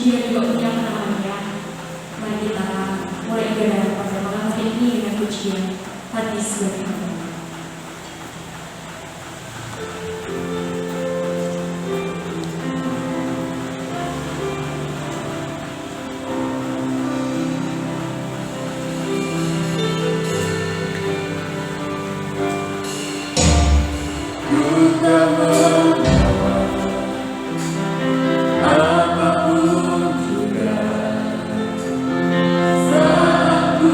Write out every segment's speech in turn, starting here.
pujian juga punya namanya. Mari kita mulai ibadah pada malam hari ini dengan pujian hati sebagai Saat ku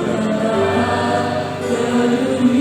datang ke dunia.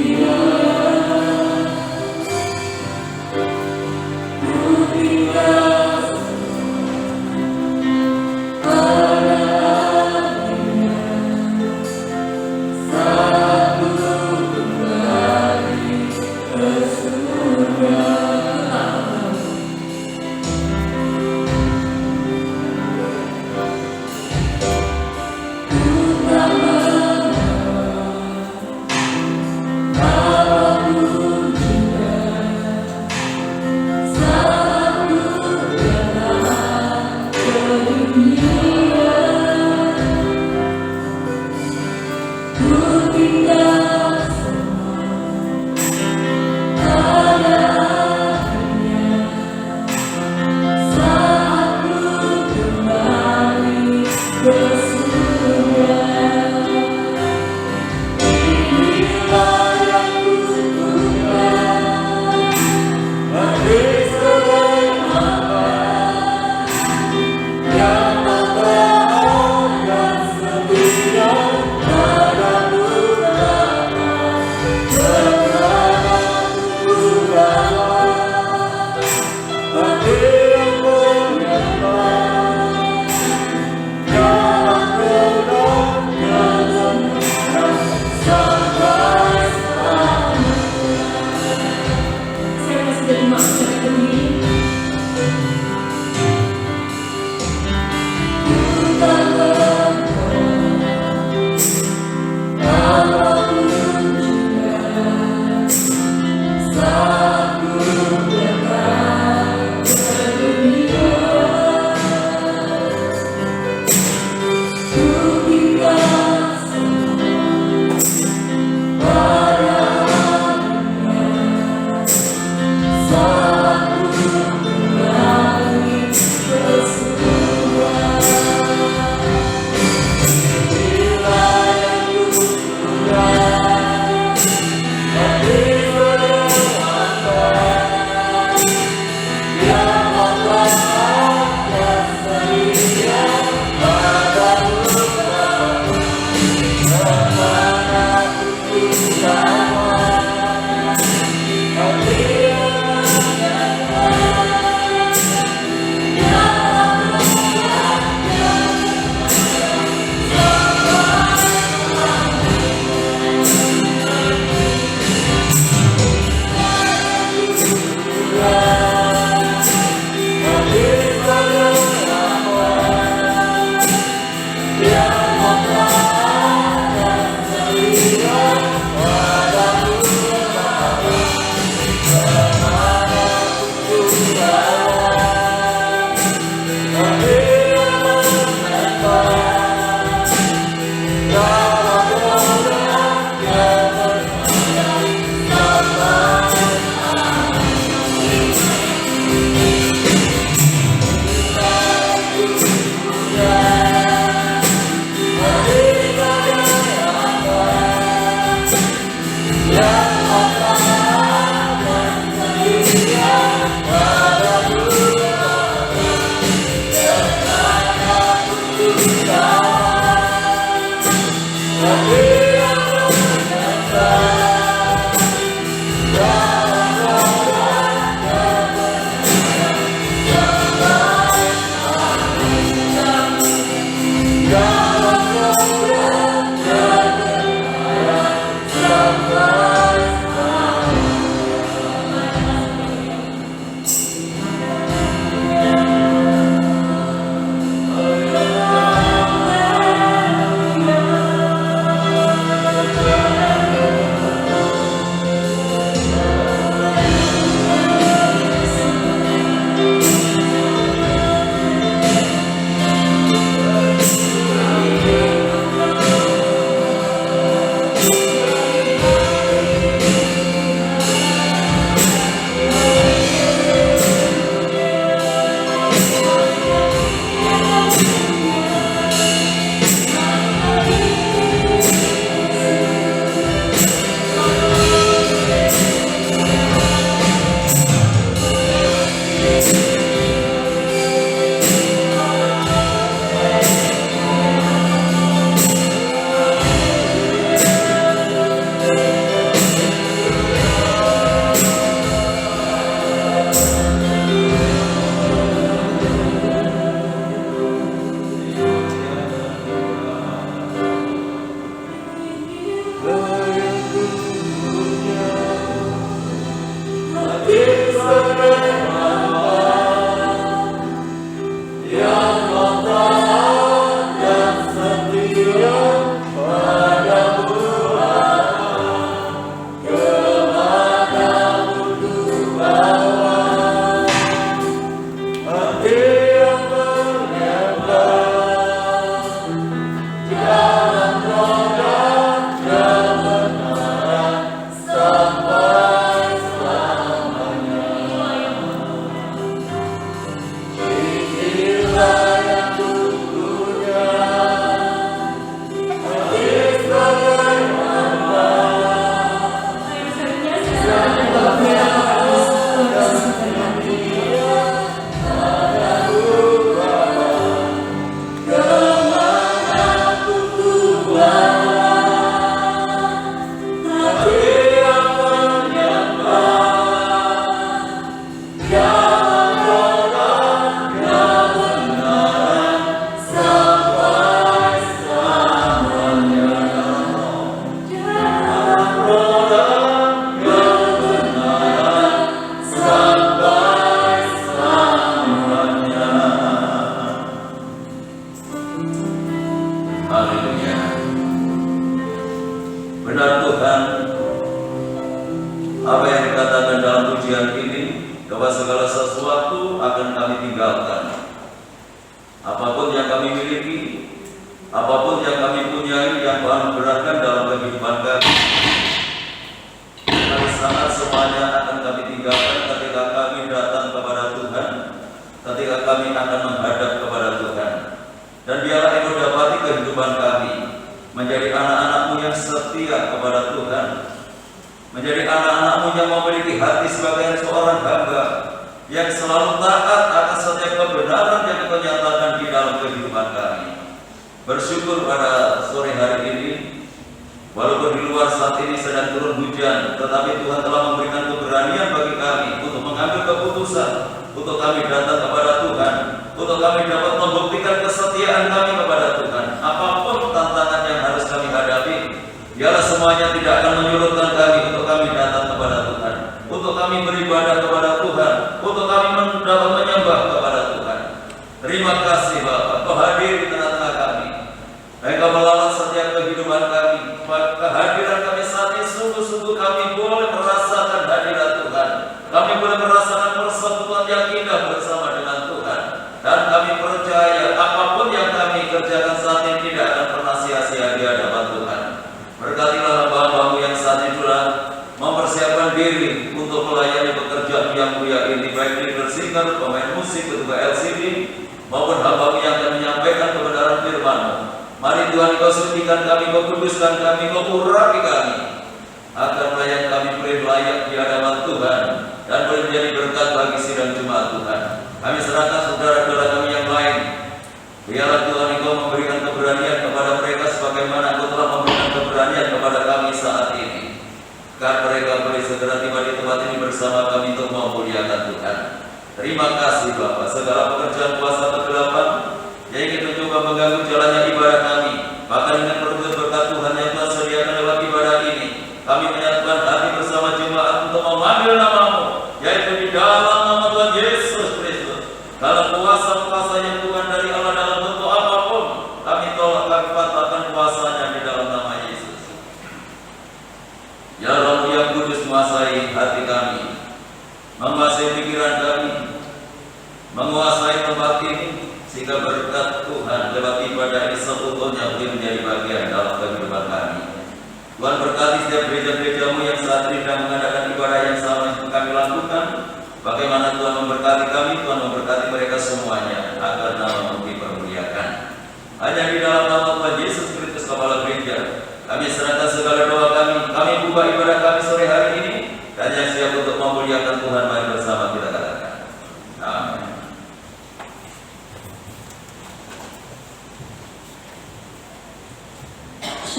ibadah kami sore hari ini, dan yang siap untuk memuliakan Tuhan, mari bersama kita katakan.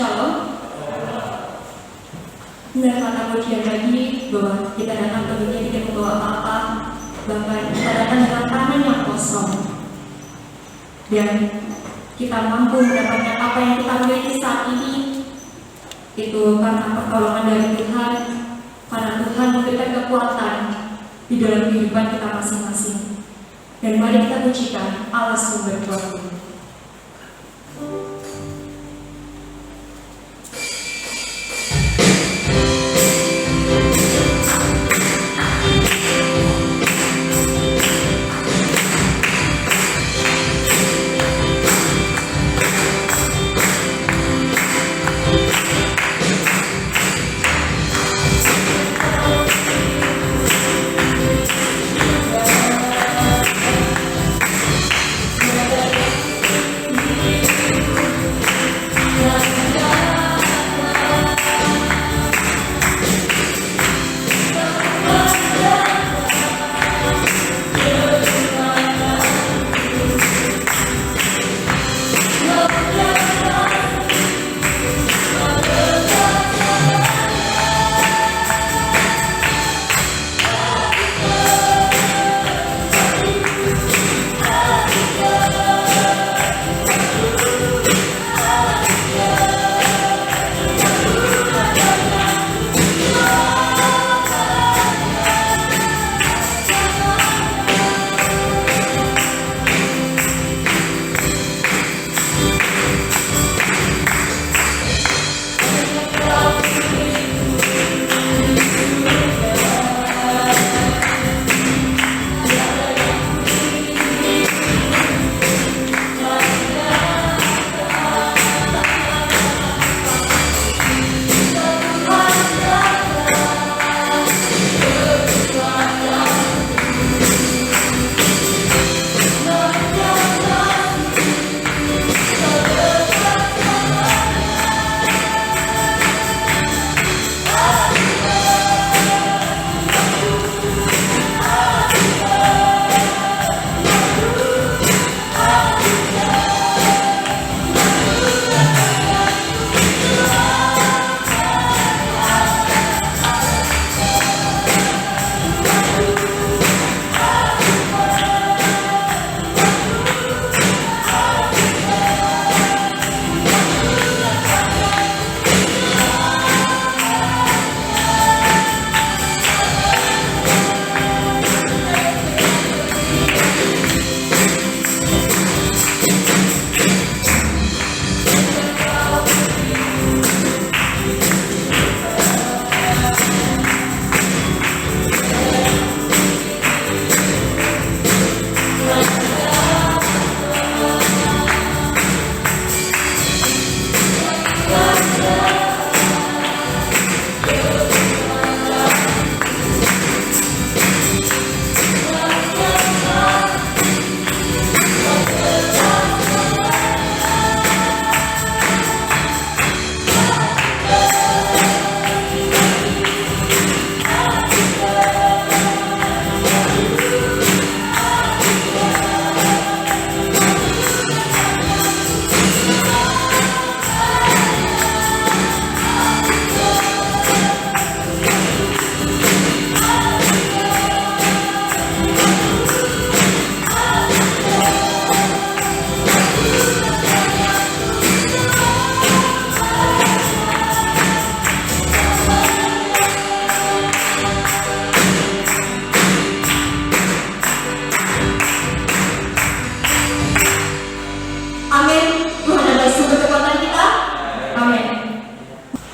Shalom. Benar kata pujian tadi bahwa kita datang ke dunia tidak membawa apa-apa, bahkan kita datang dengan tangan yang kosong, dan kita mampu mendapatkan apa yang kita miliki saat ini itu karena pertolongan dari Tuhan, karena Tuhan memberikan kekuatan di dalam kehidupan kita masing-masing. Dan mari kita pujikan Allah sumber kuasa.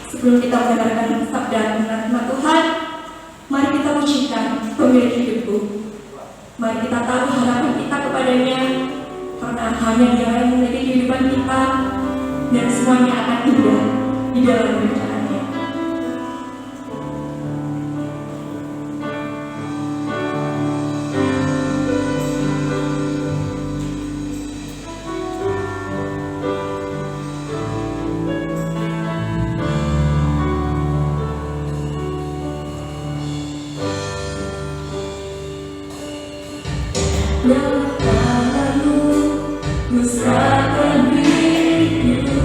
Sebelum kita mendengarkan sabda firman Tuhan, mari kita pujikan pemilik hidupku. Mari kita taruh harapan kita kepadanya, karena hanya Dia yang memiliki kehidupan kita, dan semuanya akan indah di dalam rencananya. Lalu ku serahkan diriku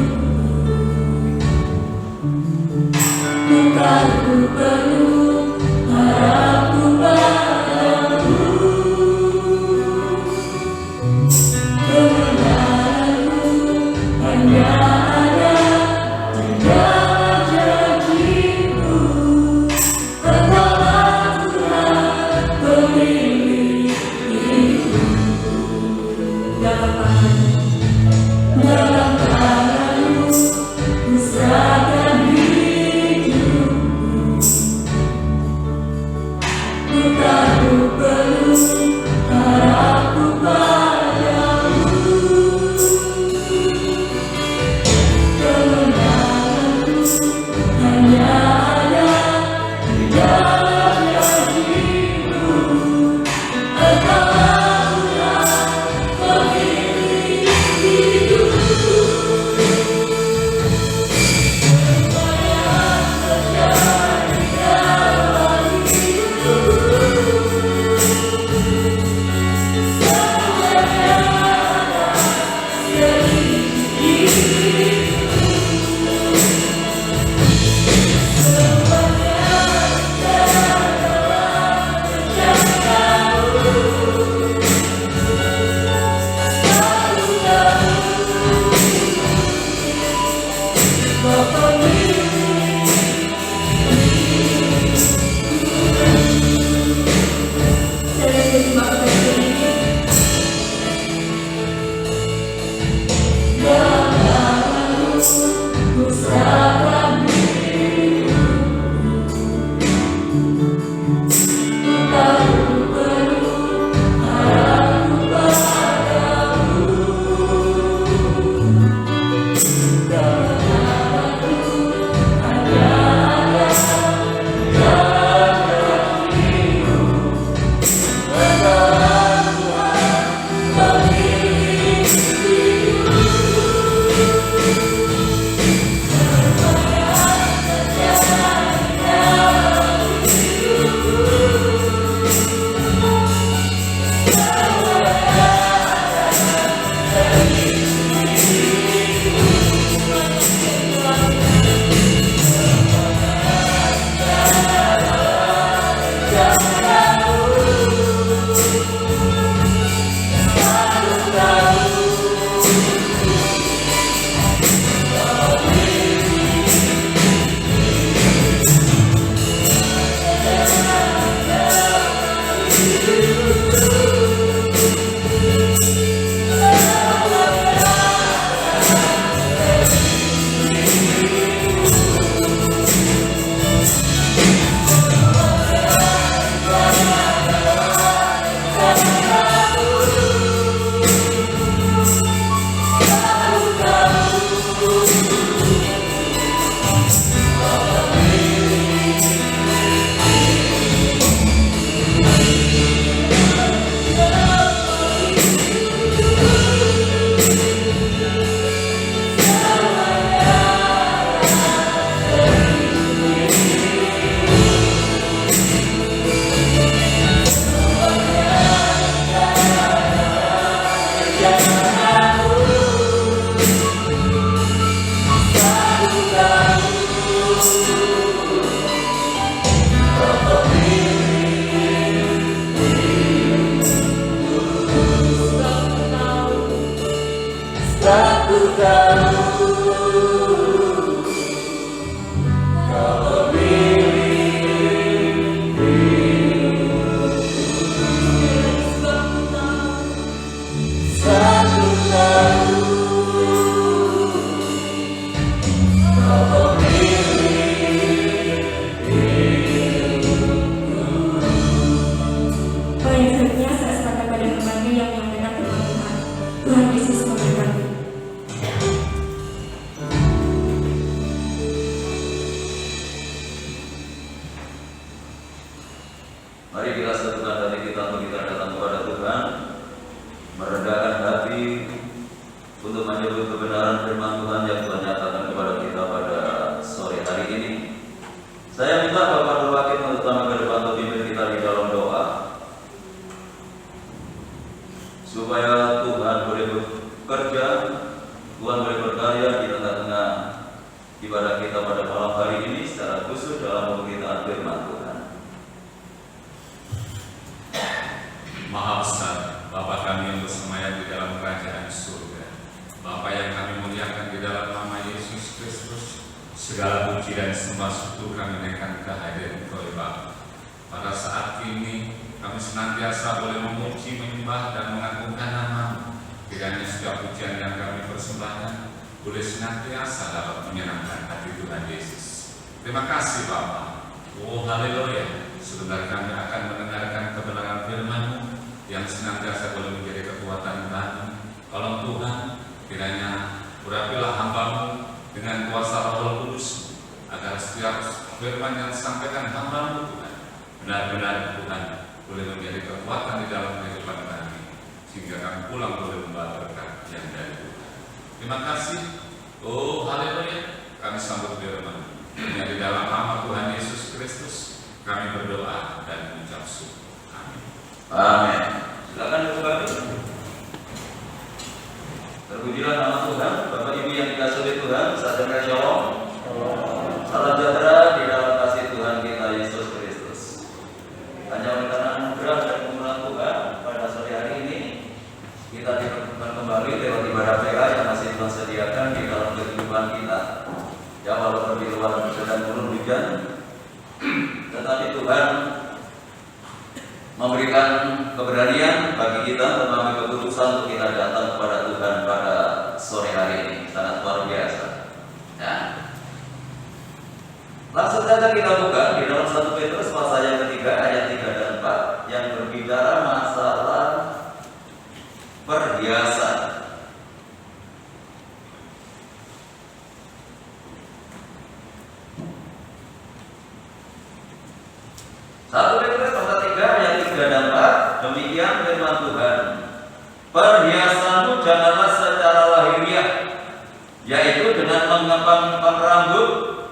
ibadah kita pada malam hari ini secara khusus dalam waktu kita firman Tuhan. Maha besar Bapa kami yang bersemayam di dalam kerajaan surga, Bapa yang kami muliakan di dalam nama Yesus Kristus, segala puji dan sembah syukur kami naikkan ke hadirat Engkau ya Bapa. Pada saat ini kami senantiasa boleh memuji, menyembah dan mengagungkan nama-Mu. Kiranya setiap pujian yang kami persembahkan boleh senantiasa dapat menyenangkan hati Tuhan Yesus. Terima kasih Bapa. Oh haleluya. Sebentar kami akan mendengarkan kebenaran firman-Mu yang senantiasa boleh menjadi kekuatan kami. Tolong Tuhan, kiranya urapilah hamba-Mu dengan kuasa Roh Kudus, agar setiap firman yang disampaikan hamba-Mu Tuhan benar-benar Tuhan boleh menjadi kekuatan di dalam kehidupan kami, sehingga kami pulang boleh membawa berkat yang dari Tuhan. Terima kasih. Oh haleluya. Kami sambut firman. Hanya di dalam nama Tuhan Yesus Kristus kami berdoa dan mengucap syukur. Amin. Amin. Silakan dibuka. Terpujilah nama Tuhan. Bapak Ibu yang dikasihi oleh Tuhan, saudara Shalom. Salam sejahtera di dalam kasih Tuhan kita Yesus Kristus. Hanya oleh karena anugerah dan kemurahan Tuhan, pada sore hari ini kita dipertemukan kembali lewat ibadah PK yang masih Tuhan sediakan di dalam kehidupan kita. Ya walaupun di luar sedang turun hujan, tetapi Tuhan memberikan keberanian bagi kita, mengambil keputusan untuk kita datang kepada Tuhan pada sore hari ini. Sangat luar biasa ya. Langsung saja kita buka di dalam 1 Petrus pasal yang ketiga ayat 3 dan 4 yang berbicara masalah perhiasan. 1 Petrus pasal 3 ayat 3 dan 4, demikian firman Tuhan. Perhiasanmu janganlah secara lahiriah, yaitu dengan mengepang-ngepang rambut,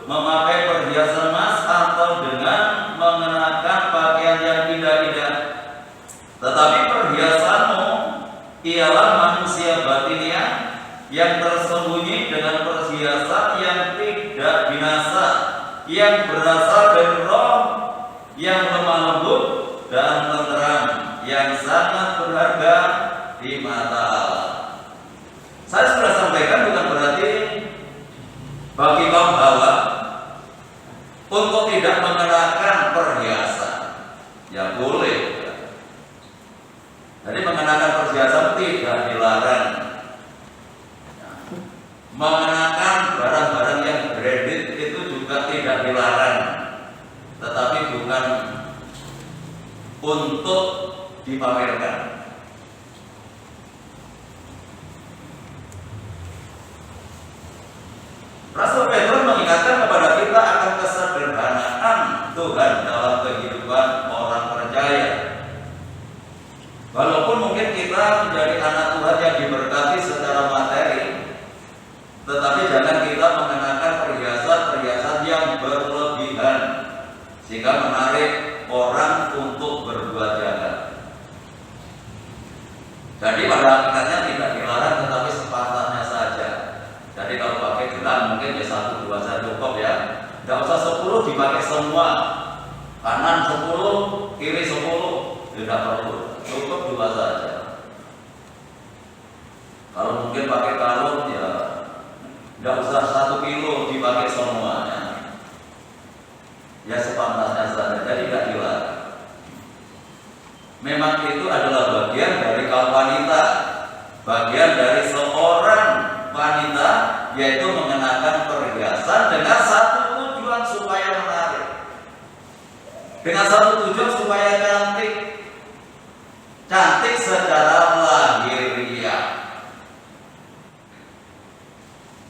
memakai perhiasan emas, atau dengan mengenakan pakaian yang indah-indah. Tetapi perhiasanmu ialah manusia batinia yang tersembunyi dengan perhiasan yang tidak binasa, yang berasal dari Roh yang lemah lembut dan tenteram, yang sangat berharga di mata Allah. Saya sudah sampaikan, bukan berarti bagi kaum hawa untuk tidak mengenakan perhiasan. Ya boleh. Jadi mengenakan perhiasan tidak dilarang. Mengenakan barang-barang yang branded itu juga tidak dilarang, tetapi bukan untuk dipamerkan. Rasul Petrus mengingatkan kepada kita akan kesederhanaan Tuhan dalam kehidupan orang percaya. Walaupun mungkin kita menjadi anak Tuhan yang diberkati secara materi, tetapi jangan kita mengenakan perhiasan-perhiasan yang berlebihan sehingga menarik orang untuk berbuat jahat. Jadi pada hakikatnya tidak dilarang, tetapi sepantasnya saja. Jadi kalau pakai gelang mungkin ya 1, 2 saja cukup ya. Tidak usah 10 dipakai semua. Kanan 10, kiri 10, tidak perlu. Cukup 2 saja. Kalau mungkin pakai kalung ya tidak usah 1 kilo dipakai semuanya. Ya sepantasnya saja, jadi tidak dilarang. Memang itu adalah bagian dari kaum wanita, bagian dari seorang wanita, yaitu mengenakan perhiasan dengan satu tujuan supaya menarik, dengan satu tujuan supaya cantik, cantik secara lahiriah.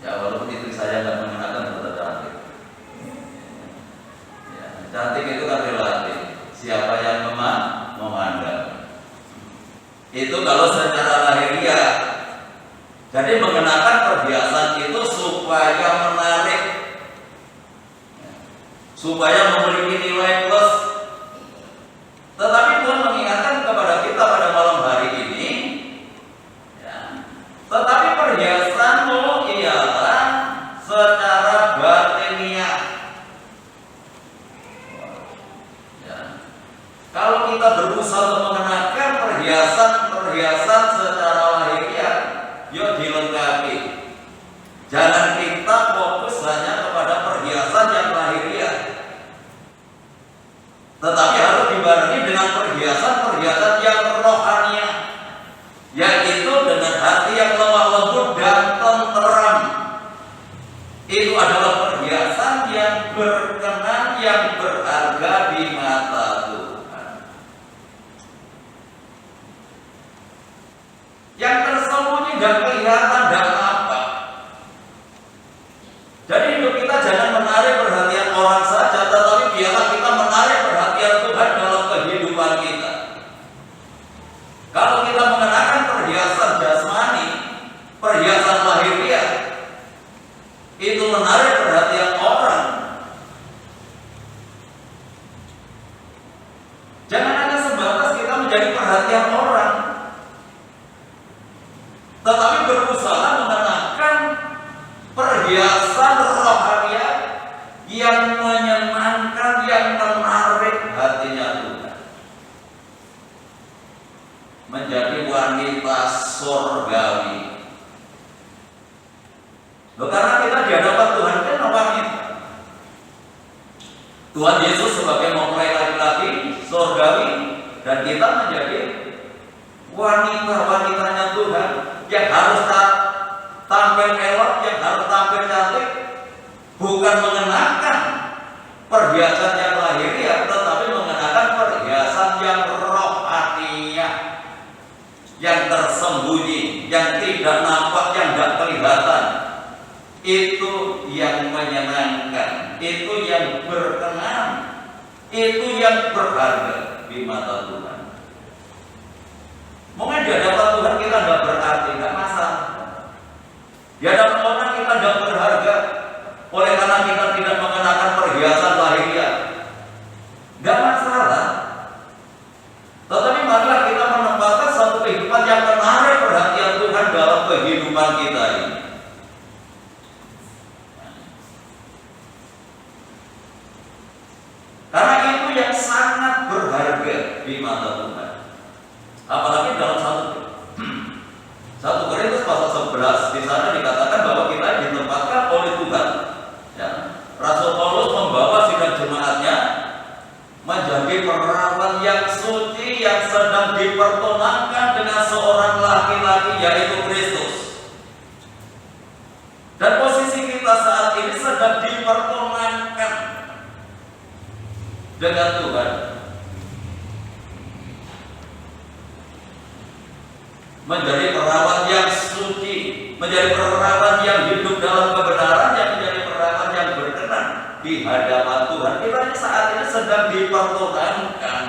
Ya walaupun istri saya nggak mengenakan tetap cantik. Ya, cantik itu kan relatif. Siapa yang memandang? Itu kalau secara lahiriah. Jadi mengenakan perhiasan itu supaya menarik, supaya memiliki nilai plus. Tetapi Tuhan mengingatkan kepada kita pada malam hari ini, ya, tetapi perhiasanmu ialah secara batiniah. perhiasan rohania yang menyenangkan, yang menarik hatinya Tuhan. Menjadi wanita surgawi. Karena kita di hadapan Tuhan kan wanita. Tuhan Yesus sebagai mempelai laki-laki surgawi, dan kita menjadi wanita-wanitanya Tuhan yang harus tampil elok, yang harus tampil cantik, bukan mengenakan perhiasan yang lahiriah, tetapi mengenakan perhiasan yang rohania, yang tersembunyi, yang tidak nampak, yang tidak kelihatan. Itu yang menyenangkan, itu yang berkenan, itu yang berharga di mata Tuhan. Mungkin di hadapan Tuhan kita tidak berarti, tidak masalah. Di hadapan orang kita tidak berharga, oleh karena kita tidak mengenakan perhiasan lahiriah, tidak masalah. Tetapi marilah kita menempatkan satu kehidupan yang menarik perhatian Tuhan dalam kehidupan kita ini. Karena itu yang sangat berharga di mata Tuhan. Apalagi dalam 1 Korintus pasal 11, di sana dikatakan bahwa kita ditempatkan oleh Tuhan. Ya, Rasul Paulus membawa sidang jemaatnya menjadi perawan yang suci yang sedang dipertonankan dengan seorang laki-laki, yaitu Kristus. Dan posisi kita saat ini sedang dipertonankan dengan Tuhan, menjadi perawan yang suci, menjadi perawan yang hidup dalam kebenaran, yang menjadi perawan yang berkenan di hadapan Tuhan. Kita saat ini sedang dipertonankan.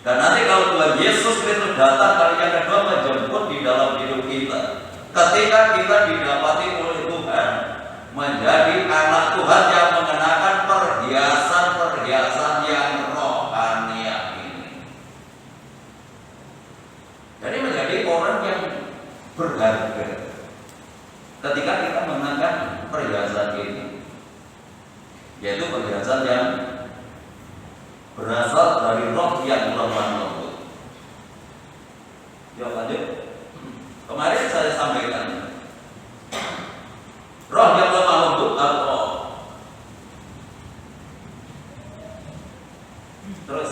Dan nanti kalau Tuhan Yesus Kristus datang kali yang kedua menjemput di dalam hidup kita, ketika kita didapati oleh Tuhan menjadi anak Tuhan yang mengenakan perhiasan-perhiasan yang rohania ini. Jadi menjadi orang yang berharga ketika kita mengenakan perhiasan ini, yaitu perhiasan yang berasal dari roh yang lemah lembut. Yuk lanjut. Kemarin saya sampaikan roh yang lemah lembut atau terus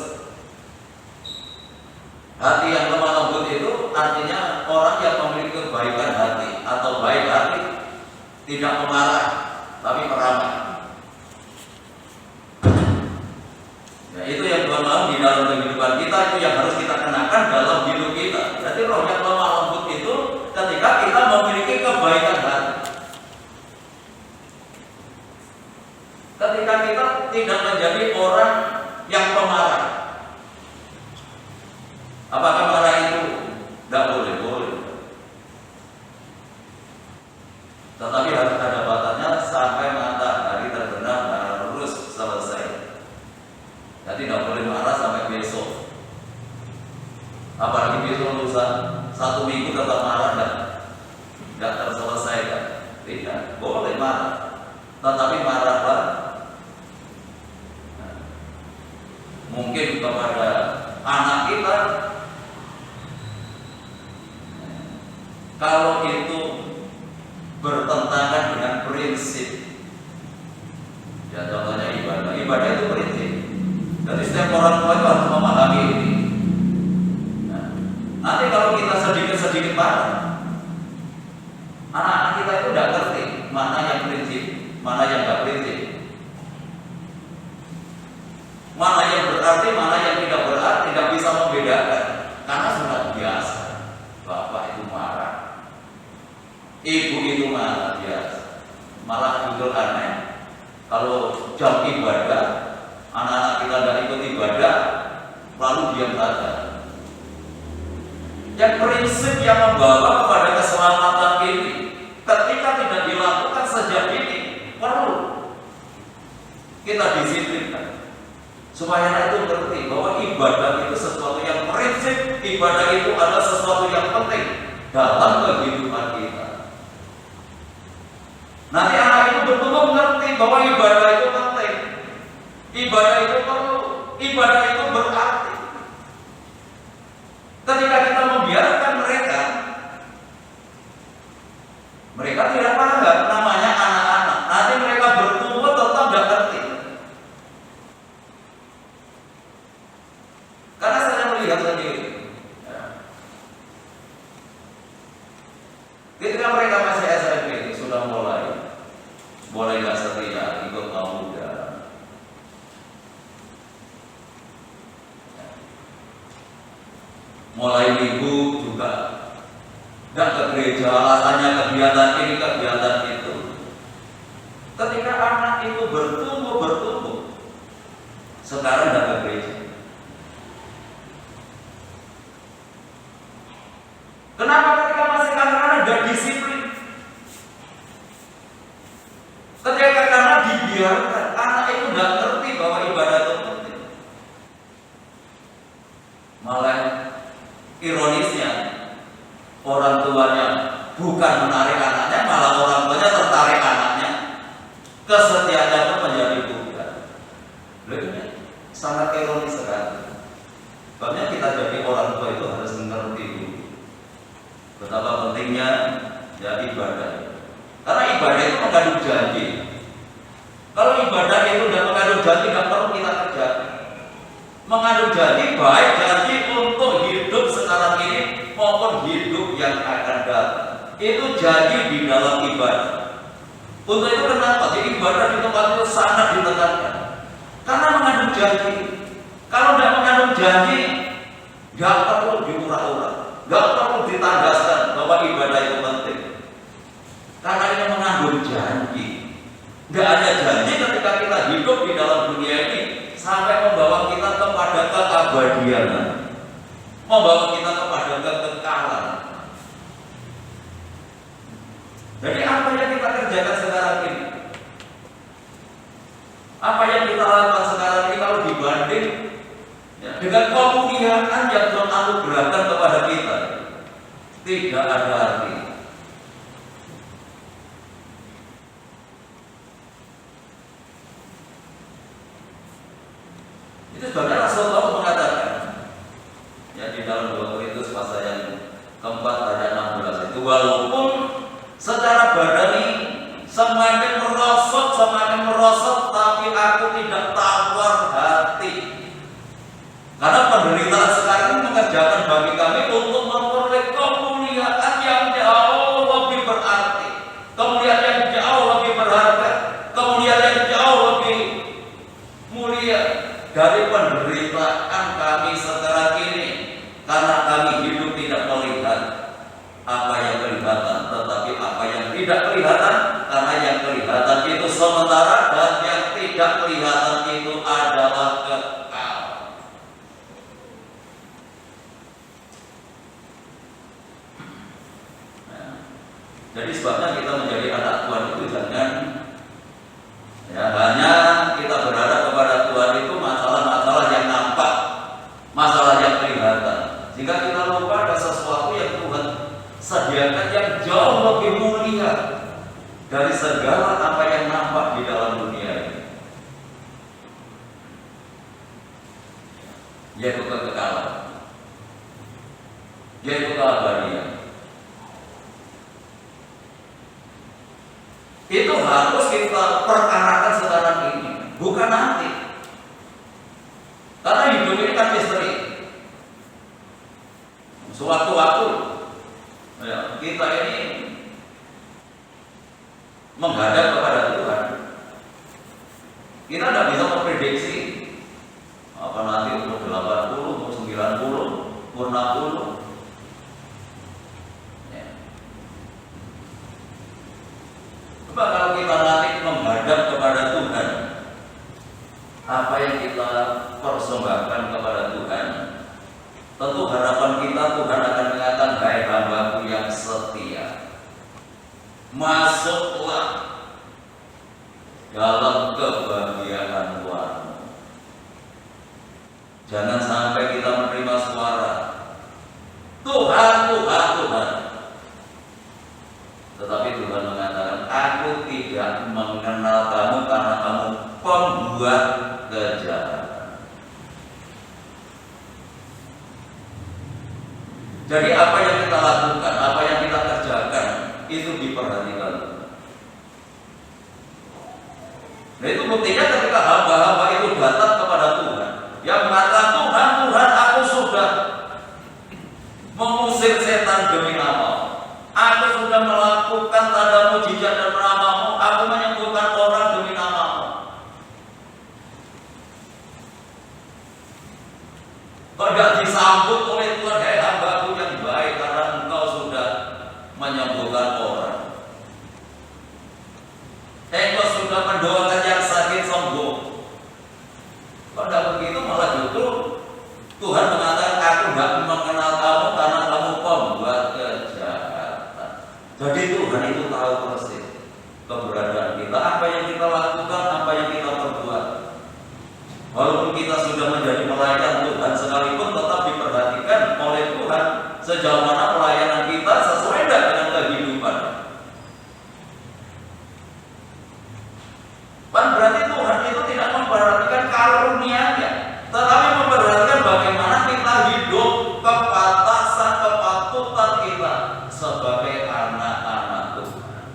hati yang lemah lembut itu artinya orang yang memiliki kebaikan hati atau baik hati, tidak pemarah tapi peramah. Ya, itu yang Tuhan mau di dalam kehidupan kita, itu yang harus kita kenakan dalam hidup kita. Jadi roh yang lemah lembut itu ketika kita memiliki kebaikan hati, ketika kita tidak menjadi orang yang pemarah. Apakah marah itu tidak boleh? Boleh. Tetapi harus ada batasnya sampai matahari terbenam harus selesai. Jadi tidak boleh marah sampai besok. Apalagi besok lusa, 1 minggu tetap marah dan tidak terselesaikan. Tidak boleh marah, tetapi marahlah mungkin kepada anak kita kalau itu bertentangan dengan prinsip. Ya contohnya ibadah. Ibadah itu prinsip. Jadi setiap orang tua itu harus memahami ini. Nah, nanti kalau kita sedikit-sedikit marah, anak-anak kita itu tidak ngerti mana yang prinsip, mana yang tidak prinsip, mana yang berarti, mana yang tidak berarti, tidak bisa membedakan. Karena sudah biasa. Bapak itu marah, ibu itu marah biasa. Malah jujur aneh, kalau jam ibadah, anak-anak kita tidak ikut ibadah, lalu diam saja. Yang prinsip yang membawa kepada keselamatan ini, ketika tidak dilakukan sejak ini, perlu kita disiplinkan supaya itu ngerti bahwa ibadah itu sesuatu yang prinsip, ibadah itu adalah sesuatu yang penting dalam kehidupan kita. juga. Nggak ke gereja, alasannya kegiatan ini, kegiatan itu. Ketika anak itu bertumbuh, sekarang nggak ke gereja. Kenapa ketika masih kanak-kanak nggak disiplin? Ketika karena dibiarkan, anak itu nggak ngerti bahwa ibadah itu penting. Malah ironisnya, orang tuanya bukan menarik anaknya, malah orang tuanya tertarik anaknya. Kesetiaannya pun menjadi bukan. Ini sangat ironis sekali. Sebabnya kita jadi orang tua itu harus mengerti betapa pentingnya ya ibadah. Karena ibadah itu mengandung janji. Kalau ibadah itu tidak mengandung janji, tidak perlu kita kerjakan. Mengandung janji, baik janji untuk hidup sekarang ini maupun hidup yang akan datang. Itu janji di dalam ibadah. Untuk itu kenapa? Jadi ibadah di tempat itu sangat ditekankan. Karena mengandung janji. Kalau tidak mengandung janji, nggak perlu diurah-urah, nggak perlu ditandaskan bahwa ibadah itu penting. Karena ini mengandung janji. Nggak ada janji ketika kita hidup di dalam dunia ini sampai membawa kita kepada keabadian, membawa kita kepada kekekalan. Jadi apa yang kita kerjakan sekarang ini, apa yang kita lakukan sekarang ini kalau dibanding ya, dengan kemuliaan yang Tuhan anugerahkan kepada kita, tidak ada arti. Itu sebabnya Rasulullah mengatakan ya di dalam 2 Korintus pasal yang keempat ayat 16 itu, walaupun secara badani semakin merosot, tapi aku tidak tawar hati. Karena penderitaan sekarang ini mengerjakan bagi kami untuk memperoleh kemuliaan yang jauh lebih berarti, kemuliaan yang jauh lebih berharga, kemuliaan yang jauh lebih mulia dari penderitaan kami sekarang ini. Karena kami hidup tidak melihat apa yang kelihatan, tetapi apa yang tidak kelihatan. Karena yang kelihatan itu sementara dan yang tidak kelihatan itu adalah kekal. Nah, jadi sebabnya kita menjadi anak Tuhan itu jangan ya hanya kita berharap kepada Tuhan itu masalah-masalah yang nampak, masalah yang kelihatan. Jika kita lupa ada sesuatu yang Tuhan sediakan yang jauh lebih mulia dari segala apa yang nampak di dalam dunia ini, yaitu kekekalan, yaitu keabadian. Itu harus kita perkarakan sekarang ini, bukan nanti. Karena hidup ini kan misteri. Sewaktu-waktu ya, kita ini menghadap kepada Tuhan. Kita tidak bisa memprediksi apa nanti umur 80, umur 90, umur 60. Ya. Coba kalau kita nanti menghadap kepada Tuhan, apa yang kita persembahkan kepada Tuhan, tentu harapan kita Tuhan akan mengatakan, hai hambaku yang setia, masuklah dalam kebahagiaan Tuhanmu. Jangan sampai kita menerima suara Tuhan, Tuhan, Tuhan, tetapi Tuhan mengatakan, aku tidak mengenal kamu karena kamu pembuat kejahatan. Jadi apa yang kita lakukan, apa yang kita kerjakan, itu diperhatikan. Nah itu buktinya ketika hamba-hamba itu datang kepada Tuhan, yang mengatakan, Tuhan, Tuhan, aku sudah mengusir setan demi nama-Mu, aku sudah melakukan tanda mujizat dan nama-Mu, aku menyembuhkan orang demi nama-Mu. Kok tidak disambut oleh Tuhan, hai hambaku yang baik, karena Jadi Tuhan itu tahu persis keberadaan kita, apa yang kita lakukan, apa yang kita perbuat. Walaupun kita sudah menjadi pelayan Tuhan sekalipun, tetap diperhatikan oleh Tuhan sejauh mana pelayanan kita sesuai dengan kehidupan. Berarti Tuhan itu tidak memperhatikan karunia-Nya, tetapi memperhatikan bagaimana kita hidup, kepatutan kita sebagai anak-anak Tuhan.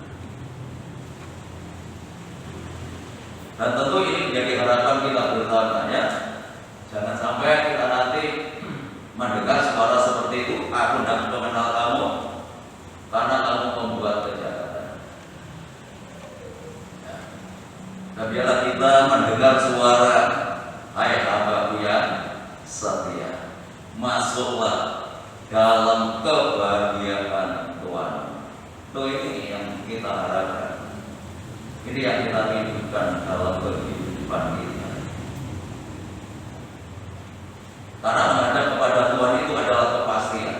Dan tentu ini menjadi harapan kita bersama, ya. Jangan sampai kita nanti mendengar suara seperti itu, aku tidak mengenal kamu karena kamu membuat kejahatan. Ya. Dan biarlah kita mendengar suara, hai hambaku yang setia, masuklah dalam kebahagiaan Tuhan. Itu ini yang kita harapkan. Ini yang kita hidupkan dalam kehidupan kita. Karena menghadap kepada Tuhan itu adalah kepastian.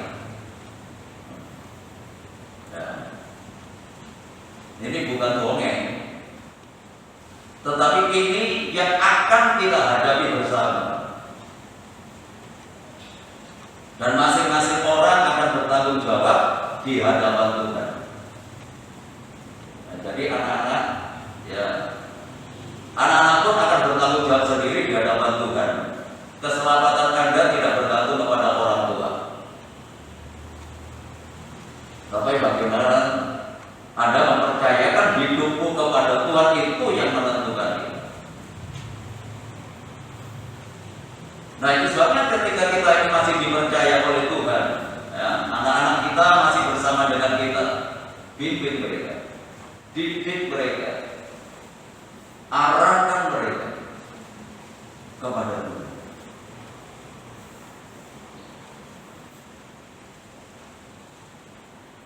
Ya. Ini bukan dongeng, tetapi ini yang akan kita hadapi bersama. Dan masing-masing orang akan bertanggung jawab di hadapan Tuhan. Nah, jadi anak-anak, ya, anak-anak pun akan bertanggung jawab sendiri di hadapan Tuhan. Keselamatan Anda tidak bergantung kepada orang tua. Tapi bagaimana Anda mempercayakan hidupmu kepada Tuhan, itu yang menentukan itu. Nah, itu sebabnya ketika kita ini masih dipercaya oleh Tuhan, ya, anak-anak kita masih bersama dengan kita, pimpin mereka, didik mereka, arahkan mereka kepada Tuhan.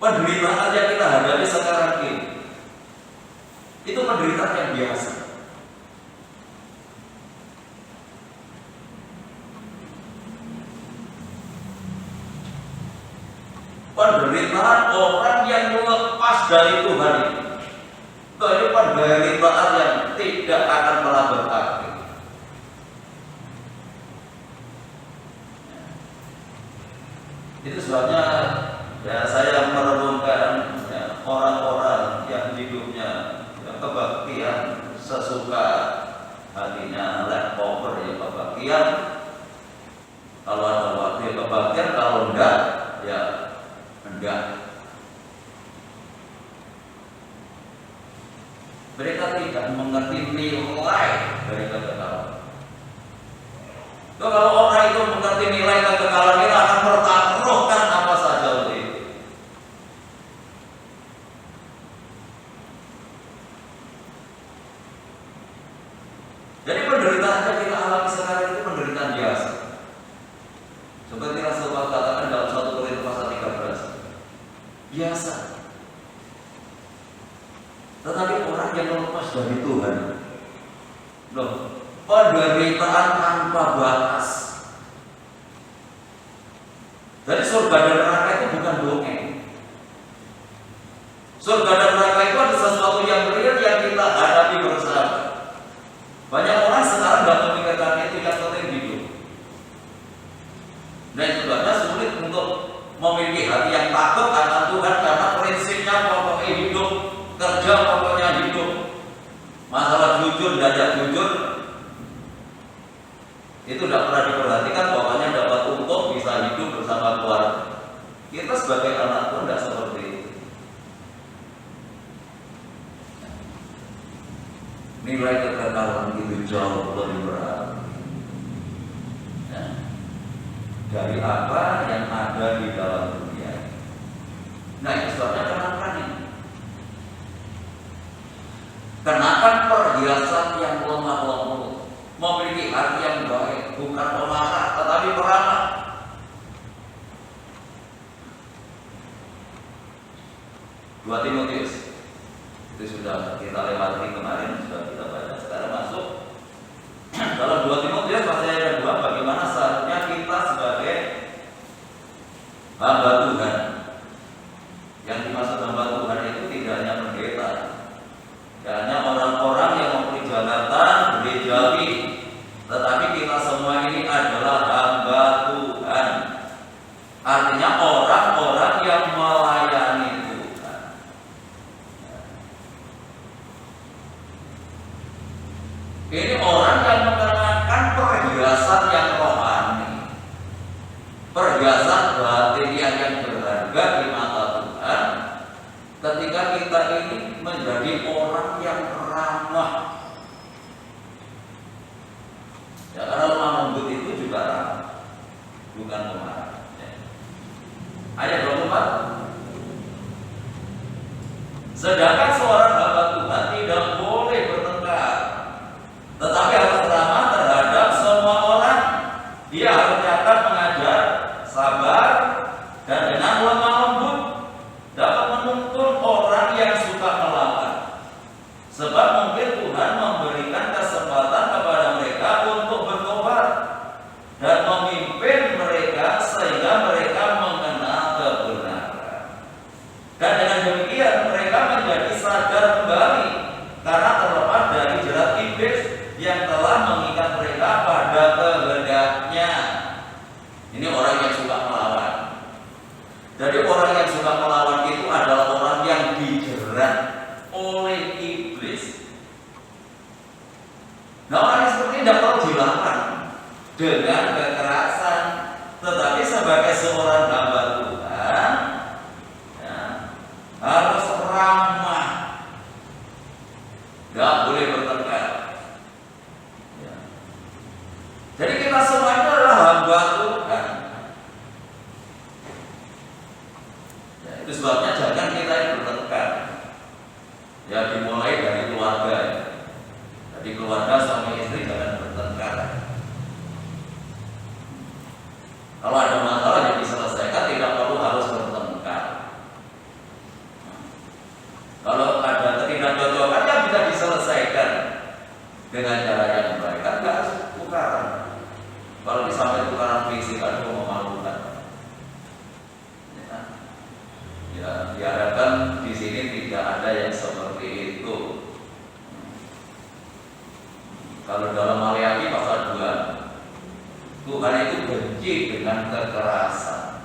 Penderitaan yang kita hadapi sekarang ini, itu penderitaan yang biasa. Penderitaan orang yang lepas dari Tuhan itu penderitaan yang tidak akan pernah berakhir. Itu sebabnya, ya, saya merenungkan, ya, orang-orang yang hidupnya, ya, kebaktian sesuka hatinya, leftover, ya, kebaktian. Kalau ada waktu, ya, kebaktian, kalau enggak, ya enggak. Mereka tidak mengerti nilai dari kekekalan. Kalau orang itu mengerti nilai kekekalan, dia akan mempertaruhkan apa saja untuk itu. Jadi penderitaan yang kita alami sekarang itu penderitaan biasa. Seperti Rasul Paulus katakan dalam 1 Korintus pasal 13, biasa. Tetapi orang yang lepas dari Tuhan, loh, penderitaan tanpa batas. Jadi surga dan neraka itu bukan dongeng. Surga dan neraka itu adalah sesuatu yang real yang kita hadapi bersama. Banyak orang sekarang tidak memikirkan itu, yang penting hidup. Dan sebabnya sulit untuk memiliki hati yang takut akan Tuhan, karena prinsipnya pokoknya hidup, kerja pokoknya hidup. Masalah jujur dan tidak jujur itu tidak pernah diperhatikan, pokoknya dapat untung, bisa hidup bersama keluarga. Kita sebagai anak pun tidak seperti itu. Nilai kekekalan itu jauh lebih berat, ya, dari apa yang ada di dalam dunia. Nah, itu sebabnya kenapa nih? Kenapa perhiasan yang lemah lembut, memiliki hati yang baik, bukan pemarah tetapi peramah. Dua Timotius itu sudah kita lewati kemarin, sudah kita baca. Sekarang masuk dalam 2 Timotius pasal yang 2, bagaimana seharusnya kita sebagai hamba Tuhan. Yang dimaksud hamba Tuhan berharga di mata Tuhan ketika kita ini menjadi orang yang ramah. Ya, karena lemah lembut itu juga ramah, bukan pemarah. Ya. Ayat 24. Sedangkan seorang hamba Tuhan tidak boleh bertengkar, tetapi harus ramah terhadap semua orang. Dia harus dapat mengajar, sabar, dan dengan lemah lembut dapat menuntun orang yang suka melawan. Sebab mungkin Tuhan memberikan kesempatan kepada mereka untuk bertobat dan memimpin mereka sehingga mereka mengenal kebenaran. Dan dengan demikian mereka menjadi sadar kembali karena terlepas dari jerat iblis yang telah mengikat mereka pada kehendaknya. Ini orang yang suka melawan. Jadi orang yang suka melawan itu adalah orang yang dijerat oleh iblis. Nah, orang yang seperti ini tidak perlu dilawan dengan kekerasan, tetapi sebagai seorang hamba Tuhan ya, harus ramah, tidak boleh bertengkar. Ya. Jadi kita semuanya adalah hamba Tuhan. Ya, itu sebabnya jangan kita yang bertengkar. Ya, dimulai dari keluarga. Jadi keluarga suami istri jangan bertengkar. Kalau ada masalah yang diselesaikan tidak perlu harus bertengkar. Kalau ada ketidakcocokan yang bisa diselesaikan dengan cara yang baik, kan nggak harus tukaran. Kalau sampai tukaran fisik kan memalukan. Ya, diharapkan di sini tidak ada yang seperti itu. Kalau dalam Maleakhi pasal 2, Tuhan itu benci dengan kekerasan.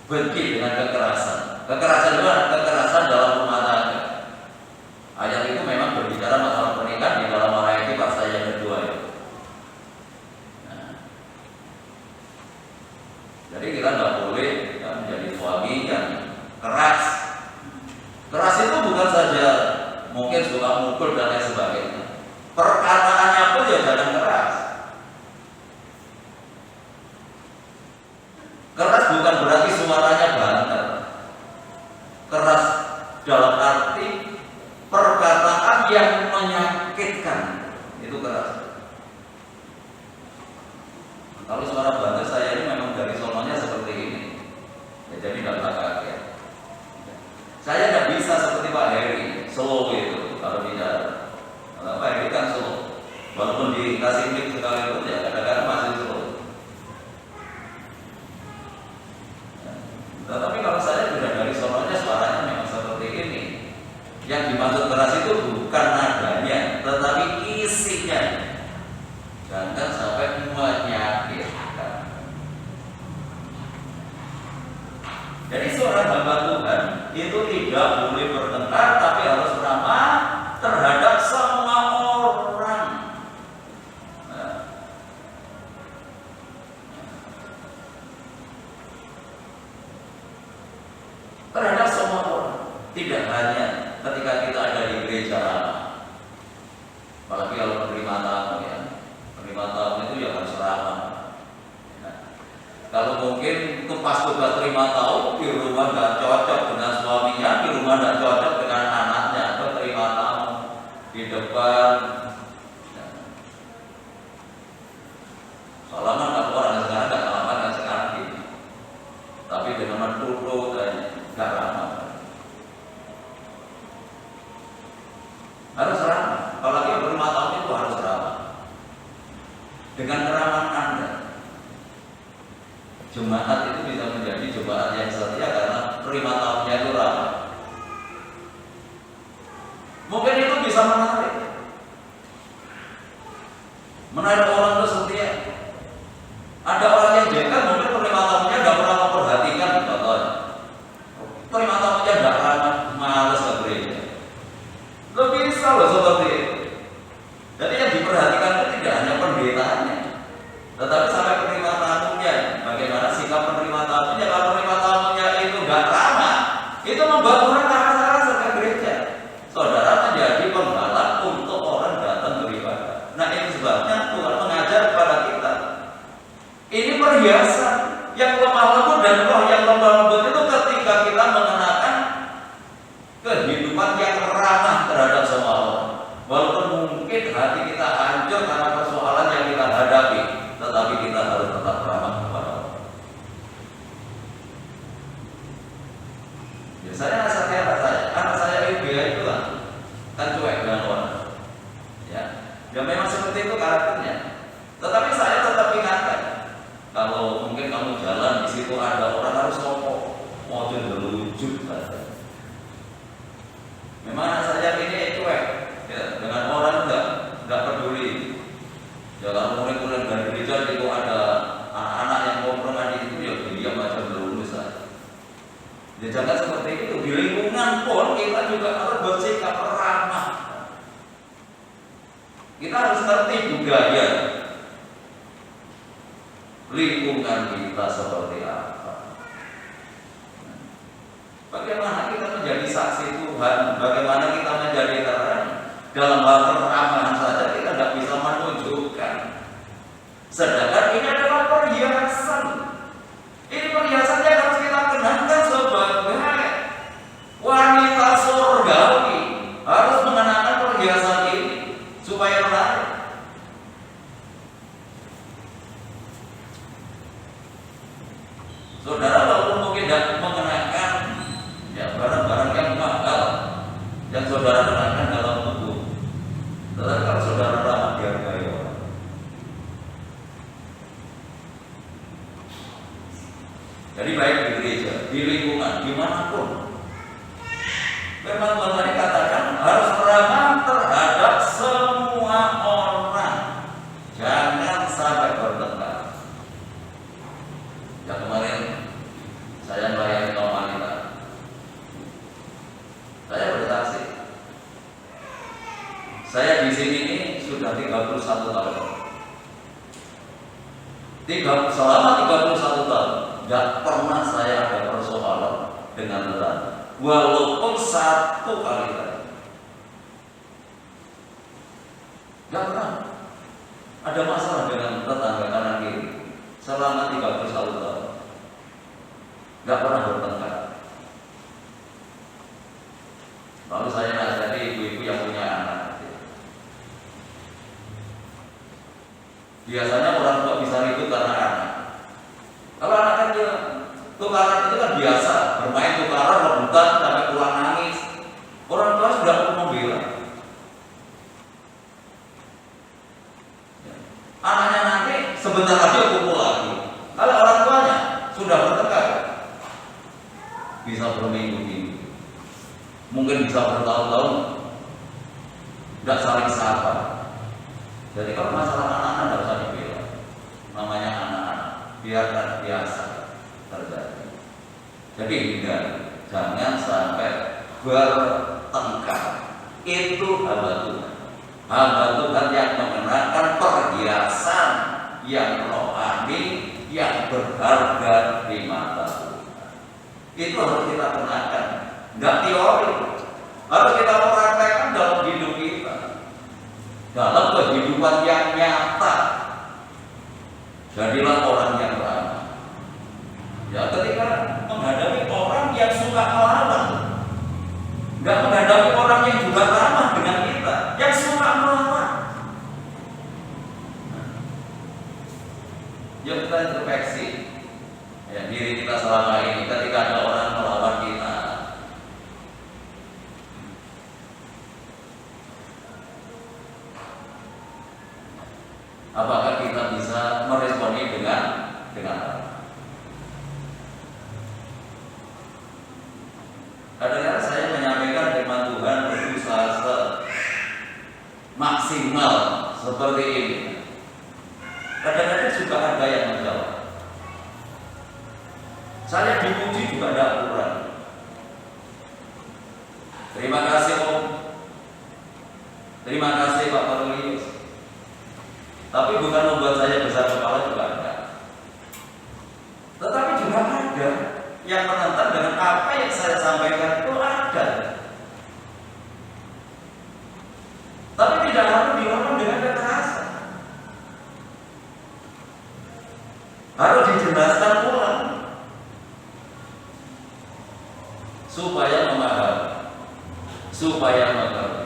Benci dengan kekerasan. Kekerasan itu adalah kekerasan dalam rumah tangga. Ayat itu memang berbicara masalah pernikahan di dalam Maleakhi pasal yang kedua ya. Jadi kita nggak boleh ya, menjadi suami yang keras. Keras itu bukan saja mungkin suka mukul dan lain sebagainya. Perkataannya pun ya jangan keras. Keras bukan berarti suaranya banter. Keras dalam arti perkataan yang menyakitkan, itu keras. Kalau suara banter saya ini memang dari sononya seperti ini, ya, jadi tidak kaget. Saya tidak bisa seperti Pak Heri, slow itu kalau bicara. Pak Heri kan slow, walaupun dikasih mic sekalipun ya kadang-kadang masih slow. Ya. Tetapi kalau saya sudah dari sononya suaranya memang seperti ini. Yang dimaksud keras itu bukan nadanya, tetapi isinya. Jangan sampai menyakitkan. Jadi seorang hamba Tuhan itu tidak boleh bertengkar, tapi harus ramah terhadap semua orang. Nah. Terhadap semua orang, tidak hanya ketika kita ada di gereja ramah. Apalagi kalau menerima tamu ya. Menerima tamu itu ya harus ramah. Nah, kalau mungkin itu pas tugas terima tamu di rumah nggak cocok dengan suaminya, di rumah nggak cocok dengan anaknya, atau terima tamu di depan. Nah. Salaman kalau orang sekarang nggak salaman kan sekarang gitu. Tapi dengan mentutup dan nggak ramah. Harus ramah. Apalagi yang berlima tahun itu harus ramah. Dengan keramahan Anda, jemaat itu bisa menjadi jemaat yang setia karena terima tahunnya itu ramah. Mungkin itu bisa menarik orang itu setia. Ada orang yang jengkel, mungkin terima tahunnya nggak pernah memperhatikan contohnya. Terima tahunnya nggak ramah, malas ke gereja. Lo bisa loh seperti itu. Jadi yang diperhatikan sebabnya Tuhan mengajar kepada kita. Ini perhiasan yang lemah lembut dan roh yang lemah lembut itu ketika kita mengenakan kehidupan yang ramah terhadap semua orang. Walaupun mungkin hati kita hancur karena persoalan yang kita hadapi, tetapi kita harus tetap ramah kepada orang. Biasanya anak saya dia itu kan cuek dengan orang. Ya memang seperti itu karakternya. Tetapi saya tetap ingatkan, kalau mungkin kamu jalan di situ ada orang harus sokok, mau lucu saja. Memang anak saya ini cuek, ya, dengan orang enggak peduli. Ya kalau murid-murid dari gereja itu ada anak-anak yang kompromi itu ya diam aja lurus saja. Ya jangan seperti itu. Di lingkungan pun kita juga harus bersikap ramah. Kita harus ngerti budaya lingkungan kita seperti apa. Bagaimana kita menjadi saksi Tuhan, bagaimana kita menjadi terang. Dalam hal keramahan saja kita tidak bisa menunjukkan. Sedangkan ini adalah perhiasan. Ini perhiasan yang harus kita kenakan sebagai wanita surgawi. Harus mengenakan perhiasan ini supaya menarik. Saudara walaupun mungkin tidak mengenakan barang-barang yang mahal yang saudara kenakan dalam tubuh, tetapi kalau saudara ramah dihargai orang. Jadi baik di gereja, di lingkungan, dimanapun, memang Tuhan katakan harus ramah terhadap semua orang, jangan sampai bertengkar. Ya kemarin saya melayani kaum wanita, saya bersaksi, saya di sini ini sudah 31 tahun. Selama 31 tahun tidak pernah saya ada persoalan dengan tetangga, walaupun satu kali tadi. Tidak pernah ada masalah dengan tetangga kanan kiri selama 31 tahun. Tidak pernah bertengkar. Lalu saya nasihati ibu-ibu yang punya anak. Biasanya orang tua bisa ribut karena anak. Kalau anak kecil, tukaran itu kan biasa, bermain tukaran, rebutan sampai pulang nangis. Orang tua sudah membela. Anaknya nanti sebentar lagi kumpul lagi. Kalau orang tuanya sudah bertengkar, bisa berminggu-minggu, mungkin bisa bertahun-tahun, tidak saling sapa. Jadi kalau masalah anak-anak tidak usah dibela, namanya anak-anak, biarkan biasa terjadi. Jadi jangan sampai bertengkar. Itu hamba Tuhan. Hamba Tuhan yang mengenakan perhiasan yang rohani, yang berharga di mata Tuhan. Itu harus kita kenakan, nggak teori, harus kita praktekkan dalam hidup kita, dalam kehidupan yang nyata. Jadilah orang yang ramah. Ya ketika menghadapi orang yang suka melawan, nggak menghadapi orang yang juga ramah dengan kita, yang suka melawan. Yuk kita introspeksi diri kita selama ini ketika ada orang melawan kita. Apakah kita bisa meresponi dengan kadang-kadang saya menyampaikan firman Tuhan berusaha maksimal seperti ini. Kadang-kadang juga ada yang menjawab. Saya dipuji juga ada kurang. Terima kasih Om. Terima kasih Pak Parulius. Tapi bukan membuat saya besar kepala juga ada. Tetapi juga ada yang menentang dengan apa yang saya sampaikan itu ada. Tapi tidak harus dilawan dengan kekerasan. Harus dijelaskan ulang supaya memahami, supaya mengerti.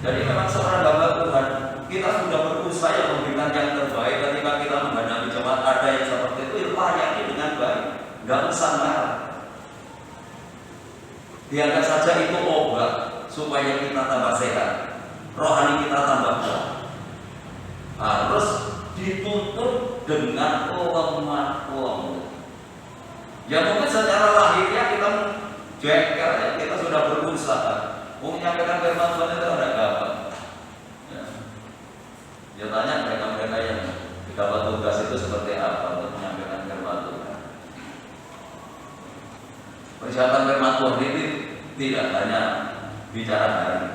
Jadi memang seorang hamba Tuhan, kita sudah berusaha memberikan yang terbaik. Ketika kita menghadapi jemaat ada yang seperti itu, layani dengan baik, nggak usah marah. Biarkan saja itu obat supaya kita tambah sehat, rohani kita tambah kuat. Harus dituntut dengan lemah lembut. Ya mungkin secara lahirnya kita jengkel, ya, kita sudah berusaha menyampaikan firman Tuhan itu ada gampang. Ya tanya mereka-mereka yang dapat tugas itu seperti apa untuk menyampaikan firman Tuhan. Persiapan firman Tuhan ini tidak hanya bicara hari.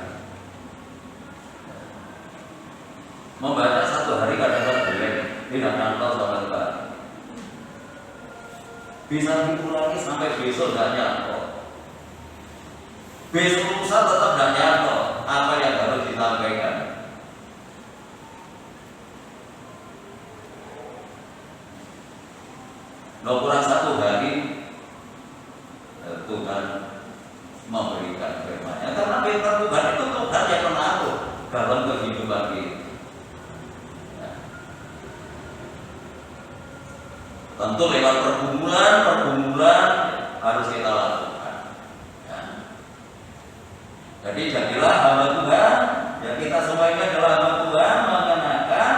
Membaca satu hari kadang-kadang boleh, tidak nangkal sama Tuhan. Bisa dikurangi sampai besok tidak nyangkau. Besok lusa tetap tidak nyangkau apa yang harus disampaikan. Kurang satu hari Tuhan memberikan firman-Nya, karena firman Tuhan itu Tuhan yang menaruh dalam kehidupan kita. Tentu lewat pergumulan harus kita lakukan. Ya. Jadi jadilah hamba Tuhan. Ya kita semuanya adalah hamba Tuhan, mengenakan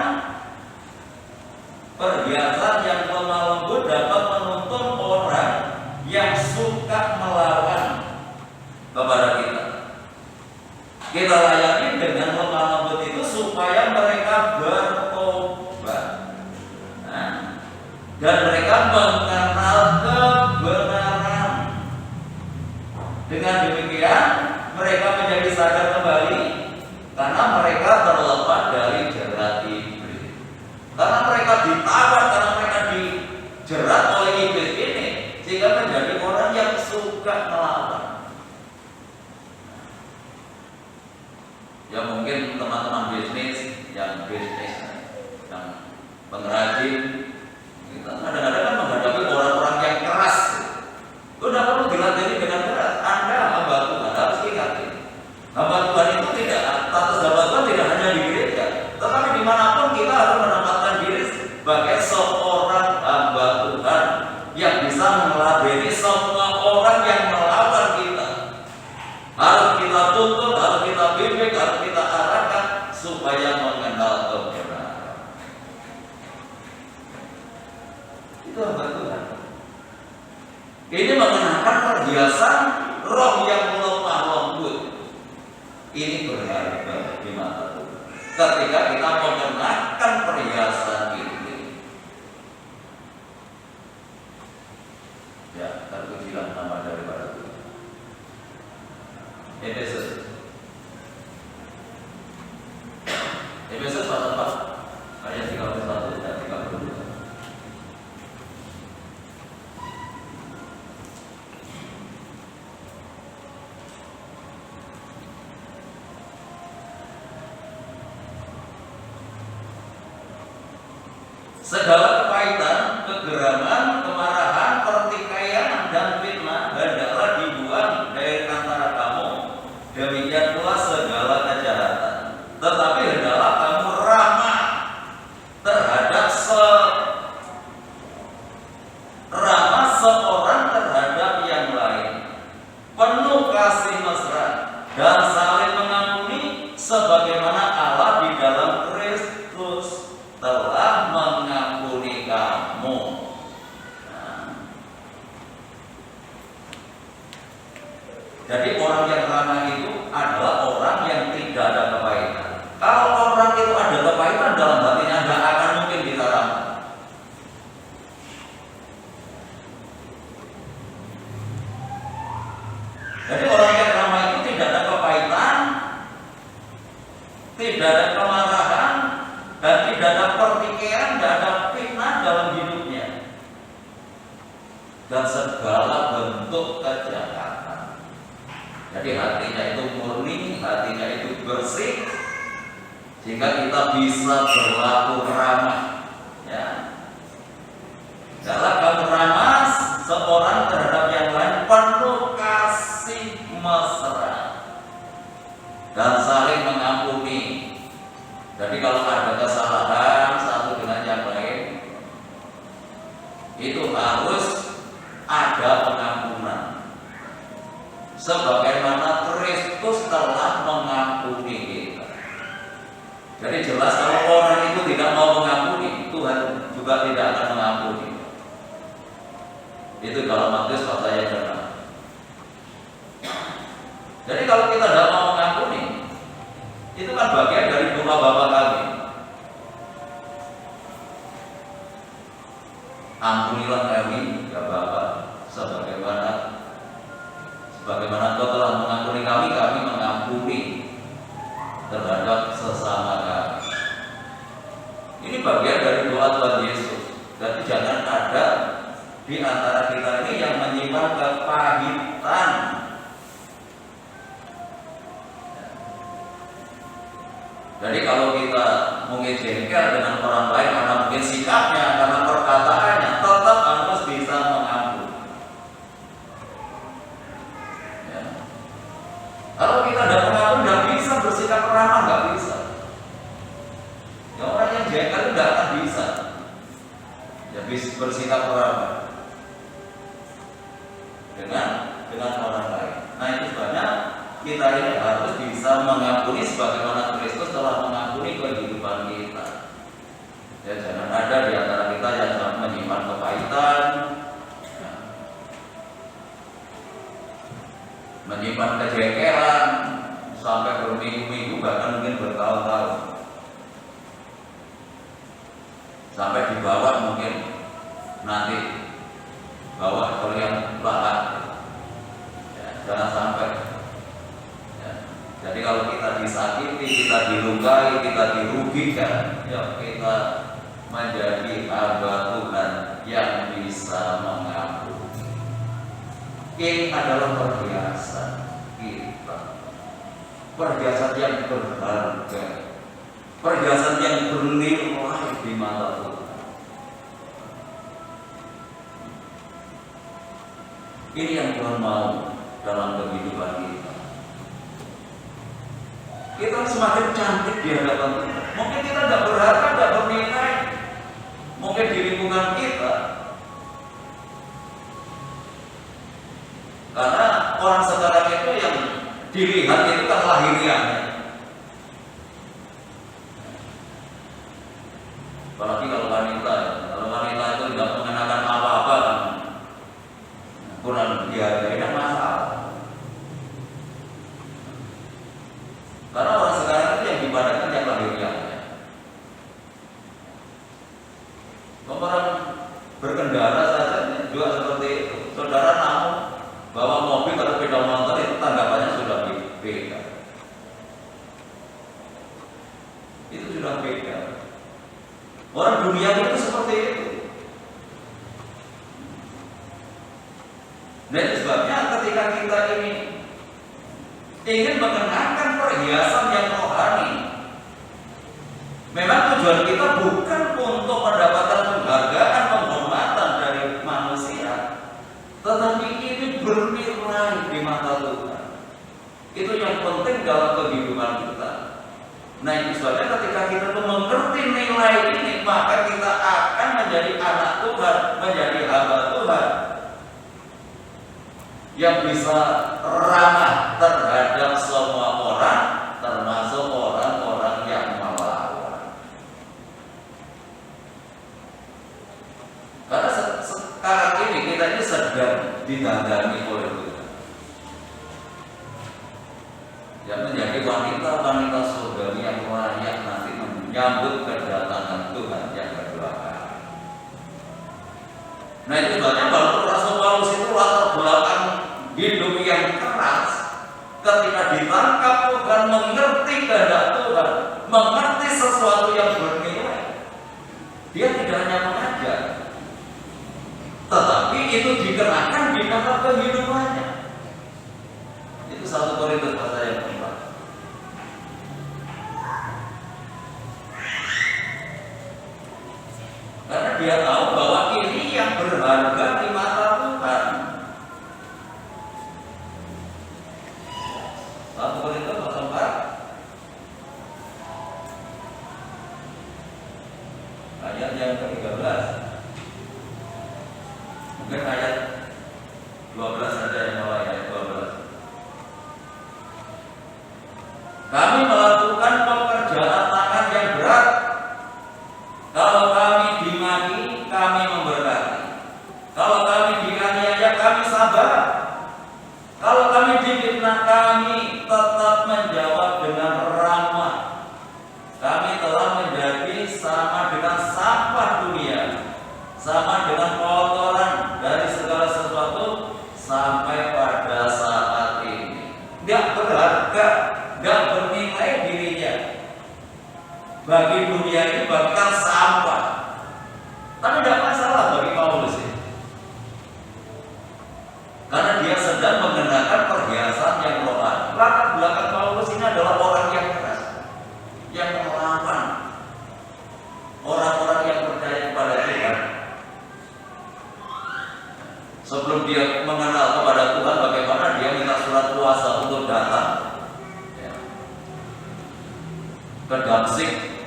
perhiasan yang lemah lembut dapat menuntun orang yang suka melawan kepada kita. Kita layani dengan lemah lembut itu supaya mereka bertobat. Dan mereka mengenal kebenaran. Dengan demikian mereka menjadi sadar kembali karena mereka terlepas dari jerat iblis. Karena mereka ditawan, karena mereka dijerat oleh iblis ini, sehingga menjadi orang yang suka melawan. Ya mungkin teman-teman bisnis yang pengrajin, kita kadang-kadang kan menghadapi orang-orang yang keras. Itu tidak perlu dilatih dengan keras. Anda hamba Tuhan harus ingat ini. Hamba Tuhan itu tidak, status hamba Tuhan tidak hanya di gereja, tetapi dimanapun kita harus menempatkan diri sebagai seorang hamba Tuhan yang bisa meladeni semua orang yang melawan kita. Harus kita tuntut, harus kita bimbing, harus kita arahkan supaya mengenal kebenaran. Itu hamba Tuhan. Ini mengenakan perhiasan roh yang lemah lembut. Ini berharga di mata Tuhan. Ketika kita mengenakan perhiasan ini, ya terpujilah nama daripada Tuhan. Efesus pasal 4 ayat 31 dan 32. Segala kepahitan, kegeraman, kemarahan, pertikaian, dan fitnah hendaklah dibuang dari antara kamu. Demikian pula segala kejahatan. Tetapi hendaklah kamu ramah terhadap seorang terhadap yang lain, penuh kasih mesra dan saling mengampuni, sebagaimana Allah di dalam Kristus telah mengampuni kamu. Jadi orang yang ramah itu adalah orang yang tidak ada kepahitan. Kalau orang itu ada kepahitan dalam hatinya, tidak akan mungkin kita ramah. Jadi orang yang ramah itu tidak ada kepahitan, tidak ada kemarahan, dan tidak ada pertikaian, tidak ada fitnah dalam hidupnya, dan segala bentuk kejahatan. Jadi hatinya itu murni, hatinya itu bersih, sehingga kita bisa berlaku ramah. Ya. Dalam kamu ramah seorang terhadap yang lain penuh kasih mesra dan saling mengampuni. Jadi kalau ada kesalahan satu dengan yang lain, itu harus ada pengampunan. Sebagaimana Kristus telah mengampuni kita. Jadi jelas kalau orang itu tidak mau mengampuni, Tuhan juga tidak akan mengampuni. Itu dalam Matius pasal yang ke-6. Jadi kalau kita tidak mau mengampuni, itu kan bagian dari doa Bapa kami. Ampunilah kami, ya Bapa, sebagaimana Engkau telah mengampuni kami, kami mengampuni terhadap sesama kami. Ini bagian dari doa Tuhan Yesus. Jadi jangan ada di antara kita ini yang menyimpan kepahitan. Jadi kalau kita mungkin jengkel dengan orang lain karena mungkin sikapnya, karena perkataannya, tetap harus bisa mengampuni. Ya. Kalau kita tidak mengampuni, tidak bisa bersikap ramah, nggak bisa. Ya, orang yang jengkel itu tidak akan bisa. Ya, bisa bersikap ramah dengan orang lain. Nah itu sebabnya kita ini harus bisa mengampuni sebagaimana Kristus telah mengampuni kehidupan kita. Ya, jangan ada di antara kita yang menyimpan kepahitan, ya, menyimpan kejengkelan sampai berminggu-minggu bahkan mungkin bertahun-tahun, sampai dibawa mungkin nanti bawa oleh yang lahat. Ya, jangan sampai. Jadi kalau kita disakiti, kita dilukai, kita dirugikan, ya kita menjadi hamba Tuhan yang bisa mengampuni. Ini adalah perhiasan kita, perhiasan yang berharga, perhiasan yang bernilai di mata Tuhan. Ini yang Tuhan mau dalam kehidupan kita. Kita semakin cantik di hadapan Tuhan. Mungkin kita tidak berharga, tidak bernilai, mungkin di lingkungan kita, karena orang sekarang itu yang dilihat itu kan lahiriahnya. Apalagi kalau wanita itu tidak mengenakan apa-apa kan kurang dihargai, dan masalah. Karena orang sekarang itu yang dipandangkan yang lahiriahnya. Orang berkendara saja juga seperti itu. Saudara namun bawa mobil atau sepeda motor itu tanggapannya sudah beda. Itu sudah beda. Orang dunia itu seperti itu. Nah itu sebabnya ketika kita ini ingin mengenakan perhiasan yang rohani, memang tujuan kita bukan untuk mendapatkan penghargaan, penghormatan dari manusia, tetapi ini bernilai di mata Tuhan. Itu yang penting dalam kehidupan kita. Nah itu sebabnya ketika kita mengerti nilai ini, maka kita akan menjadi anak Tuhan, menjadi hamba Tuhan yang bisa ramah terhadap semua orang, termasuk orang-orang yang melawan. Karena sekarang ini kita ini sedang ditandani oleh Tuhan, yang menjadi wanita-wanita surgawi yang layak nanti menyambut kedatangan Tuhan yang kedua kali. Nah itu sebabnya walaupun Rasul Paulus itu latar belakang hidup yang keras, ketika ditangkap Tuhan, mengerti kehendak Tuhan, mengerti sesuatu yang bernilai, dia tidak hanya mengajar, tetapi itu dikenakan di dalam kehidupannya. Itu 1 Korintus pasal yang 4. dia tahu bahwa ini yang berharga di mata Tuhan. 1 Korintus 4 ayat yang ke-13. Mungkin ayat 12 saja yang mulai ayat 12. Kami melakukan pekerjaan tangan yang berat. Kalau kami dimaki, kami memberkati. Kalau kami dianiaya, kami sabar. Kalau kami difitnah, kami tetap menjawab dengan ramah. Kami telah menjadi sama dengan sampah dunia, sama dengan kotoran dari segala sesuatu sampai pada saat ini. Gak berharga, gak bernilai dirinya. Bagi dunia ini bagikan sampah. Tapi tidak masalah bagi Paulus ini, karena dia sedang mengenakan perhiasan yang rohani. Latar belakang Paulus ini adalah orang yang keras, yang melawan orang-orang yang percaya kepada Tuhan. Sebelum dia mengenal kepada Tuhan, bagaimana dia minta surat kuasa untuk datang ke Damsyik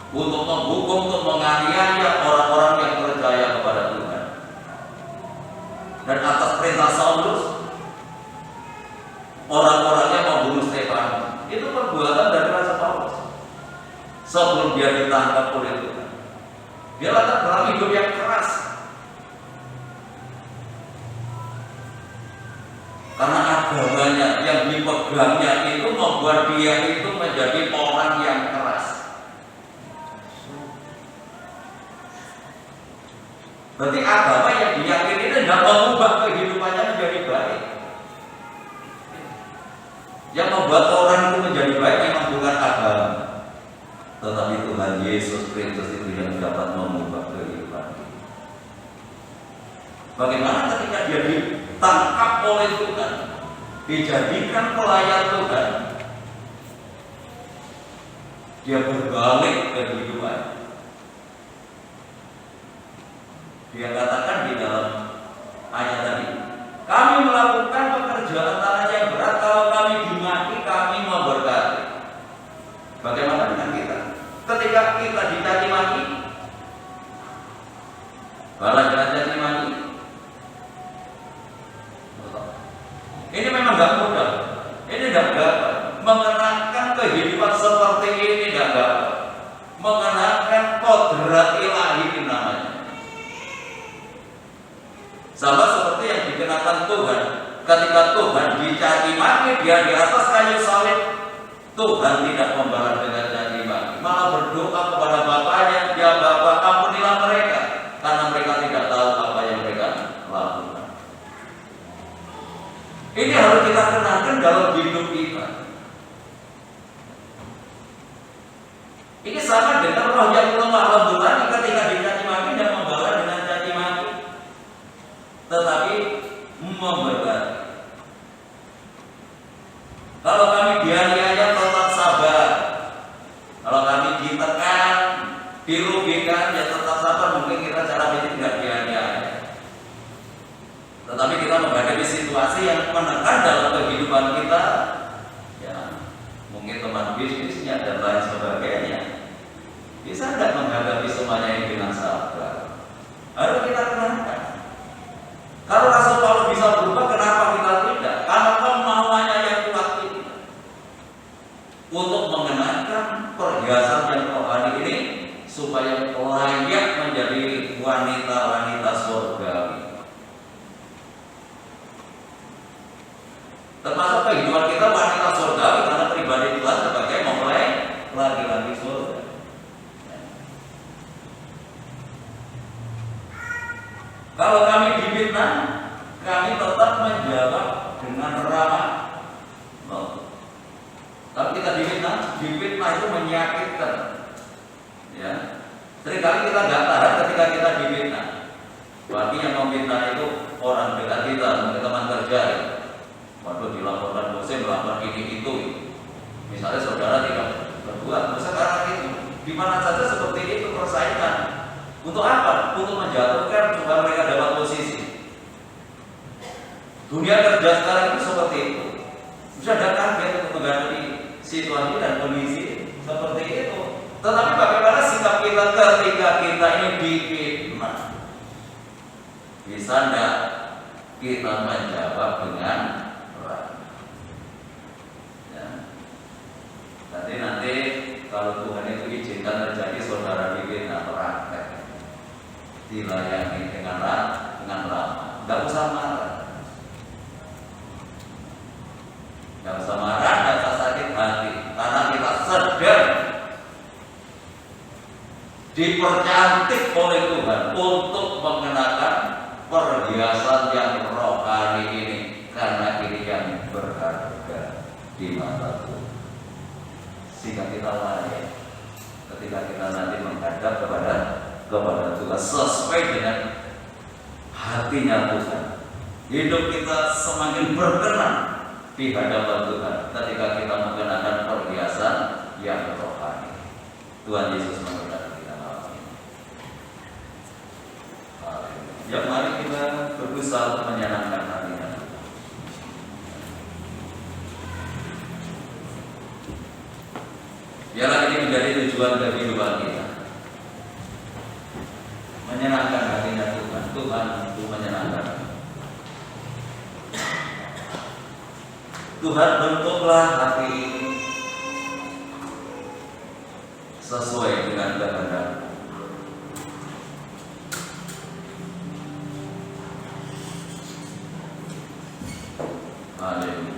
untuk menghukum, untuk menganiaya orang-orang yang percaya kepada Tuhan. Dan atas perintah Saulus, orang-orangnya membunuh Stefanus. Itu perbuatan dari Rasul Paulus sebelum dia ditangkap oleh Tuhan. Dia latar belakang hidup yang keras, karena agamanya yang dipegangnya itu membuat dia itu menjadi orang yang keras. Berarti agama yang diyakini itu tidak mengubah kehidupannya menjadi baik. Yang membuat orang itu menjadi baik memang bukan agama, tetapi Tuhan Yesus Kristus itu yang dapat mengubah kehidupan. Bagaimana ketika dia ditangkap oleh Tuhan, dijadikan pelayan Tuhan, dia berbalik kehidupan. Dia katakan di dalam ayat tadi, kami melakukan pekerjaan tanah yang berat. Kalau kami dimaki, kami memberkati. Bagaimana dengan kita? Ketika kita dicaci maki, balas dengan caci maki. Ini memang gak mudah. Ini gak gampang. Mengenakan kehidupan seperti ini gak gampang. Mengenakan kodrat ilahi itu namanya. Sama seperti yang dikenakan Tuhan. Ketika Tuhan dicaci maki, dia di atas kayu salib, Tuhan tidak membalas dengan caci maki, malah berdoa kepada Bapaknya, ya Bapa, ampunilah mereka, karena mereka tidak tahu apa yang mereka lakukan. Ini harus kita kenakan dalam hidup kita. Ini sama dengan roh yang lemah lembut tadi, ketika dicaci maki dan membalas dengan caci maki, tetapi memberkati. Kalau kami dianiaya tetap sabar. Kalau kami ditekan, dirugikan, ya tetap sabar. Mungkin kita cara ini tidak dianiaya, tetapi kita menghadapi situasi yang menekan dalam kehidupan kita, ya mungkin teman bisnisnya dan lain sebagainya. Bisa tidak menghadapi semuanya ini dengan sabar? Harus kita kenalkan. Kalau Rasul Paulus bisa berubah, kenapa kita tidak? Karena kemauannya yang kuat ini untuk mengenakan perhiasan yang rohani ini supaya layak menjadi wanita-wanita surgawi. Termasuk kehidupan kita wanita surgawi, karena pribadi Tuhan sebagai mempelai laki-laki surga. Kalau kami difitnah, kami tetap menjawab dengan ramah. Tapi kita difitnah itu menyakitkan. Ya, seringkali kita nggak tahan ketika kita difitnah. Berarti yang memfitnah itu orang dekat kita, mungkin teman kerja. Waduh, dilaporkan dosen melakukan ini itu. Misalnya saudara tidak berbuat, sekarang itu di mana saja seperti itu persaingan Untuk apa? Untuk menjatuhkan supaya mereka dapat posisi. Dunia kerja sekarang itu seperti itu. Sudah ada kaget untuk menghadapi situasi dan kondisi seperti itu. Tetapi bagaimana sikap kita ketika kita ini difitnah? Bisa enggak kita menjawab dengan ramah? Ya. Nanti kalau Tuhan itu izinkan terjadi saudara difitnah, praktek dilayani dengan ramah. Enggak usah marah. Enggak usah marah, enggak usah sakit hati, karena kita sedang dipercantik oleh Tuhan untuk mengenakan perhiasan yang rohani ini, karena ini yang berharga di mata Tuhan. Sehingga kita layak ketika kita nanti menghadap kepada Tuhan sesuai dengan hatinya Tuhan. Hidup kita semakin berkenan di hadapan Tuhan ketika kita mengenakan perhiasan yang rohani. Tuhan Yesus memberkati kita malam ini. Ya, mari kita berusaha untuk menyenangkan hatinya Tuhan. Biarlah ini menjadi tujuan kehidupan kita, menyenangkan hatinya Tuhan. Tuhan itu menyenangkan. Tuhan, bentuklah hati ini sesuai dengan kehendak. Haleluya.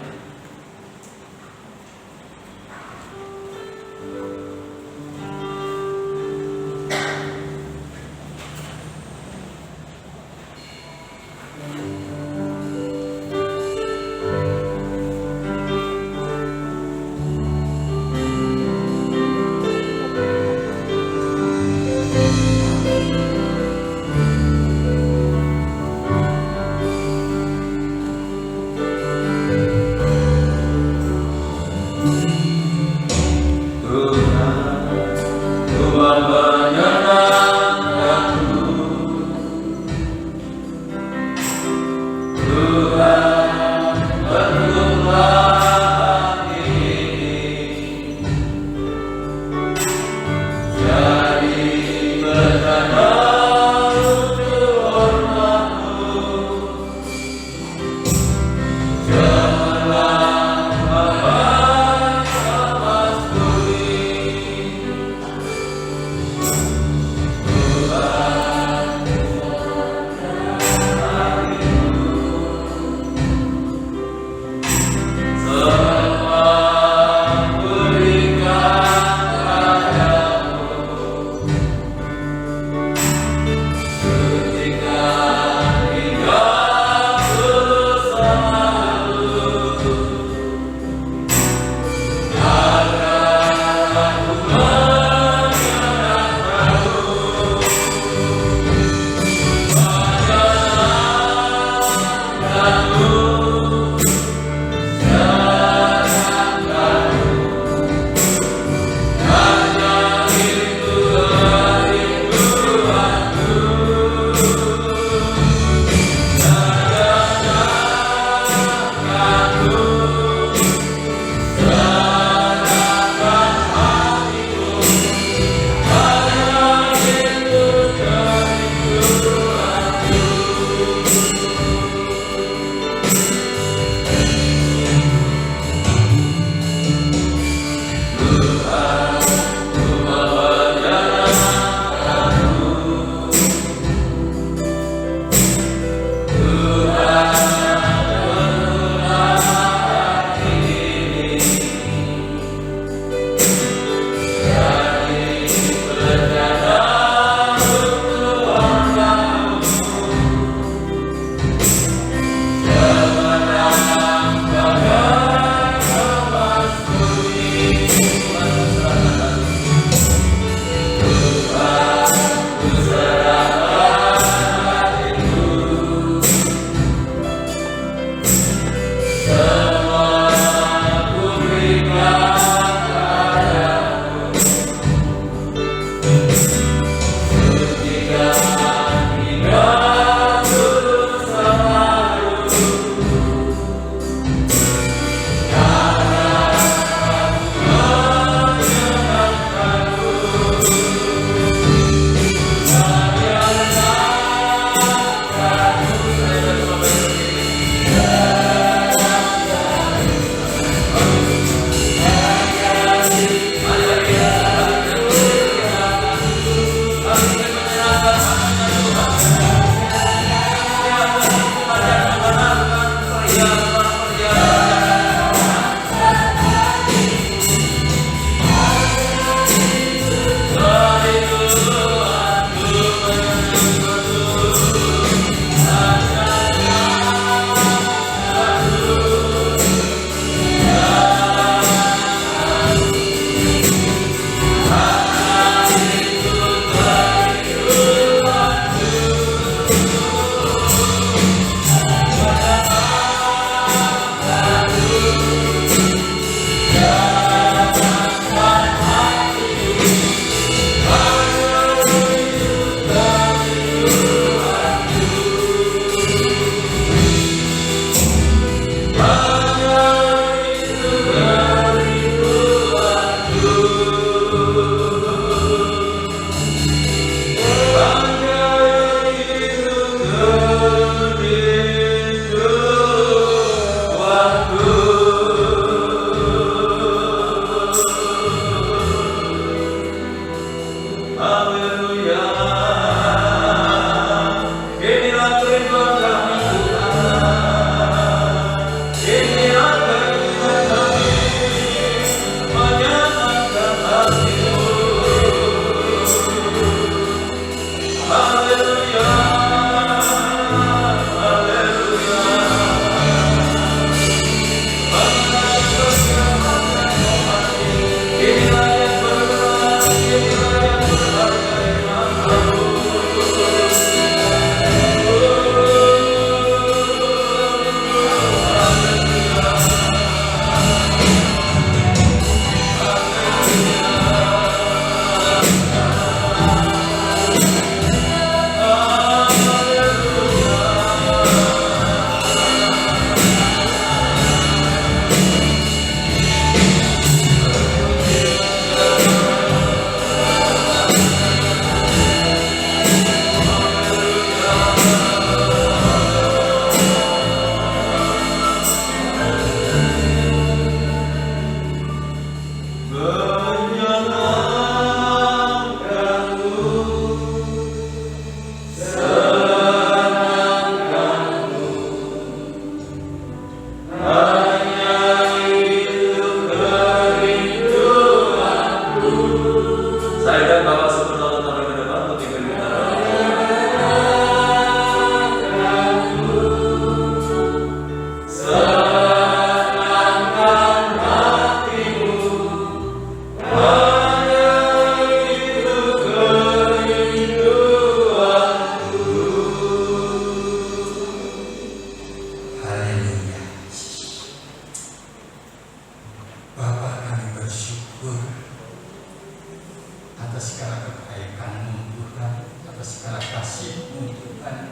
atas segala kebaikan-Mu Tuhan, atas segala kasih-Mu Tuhan.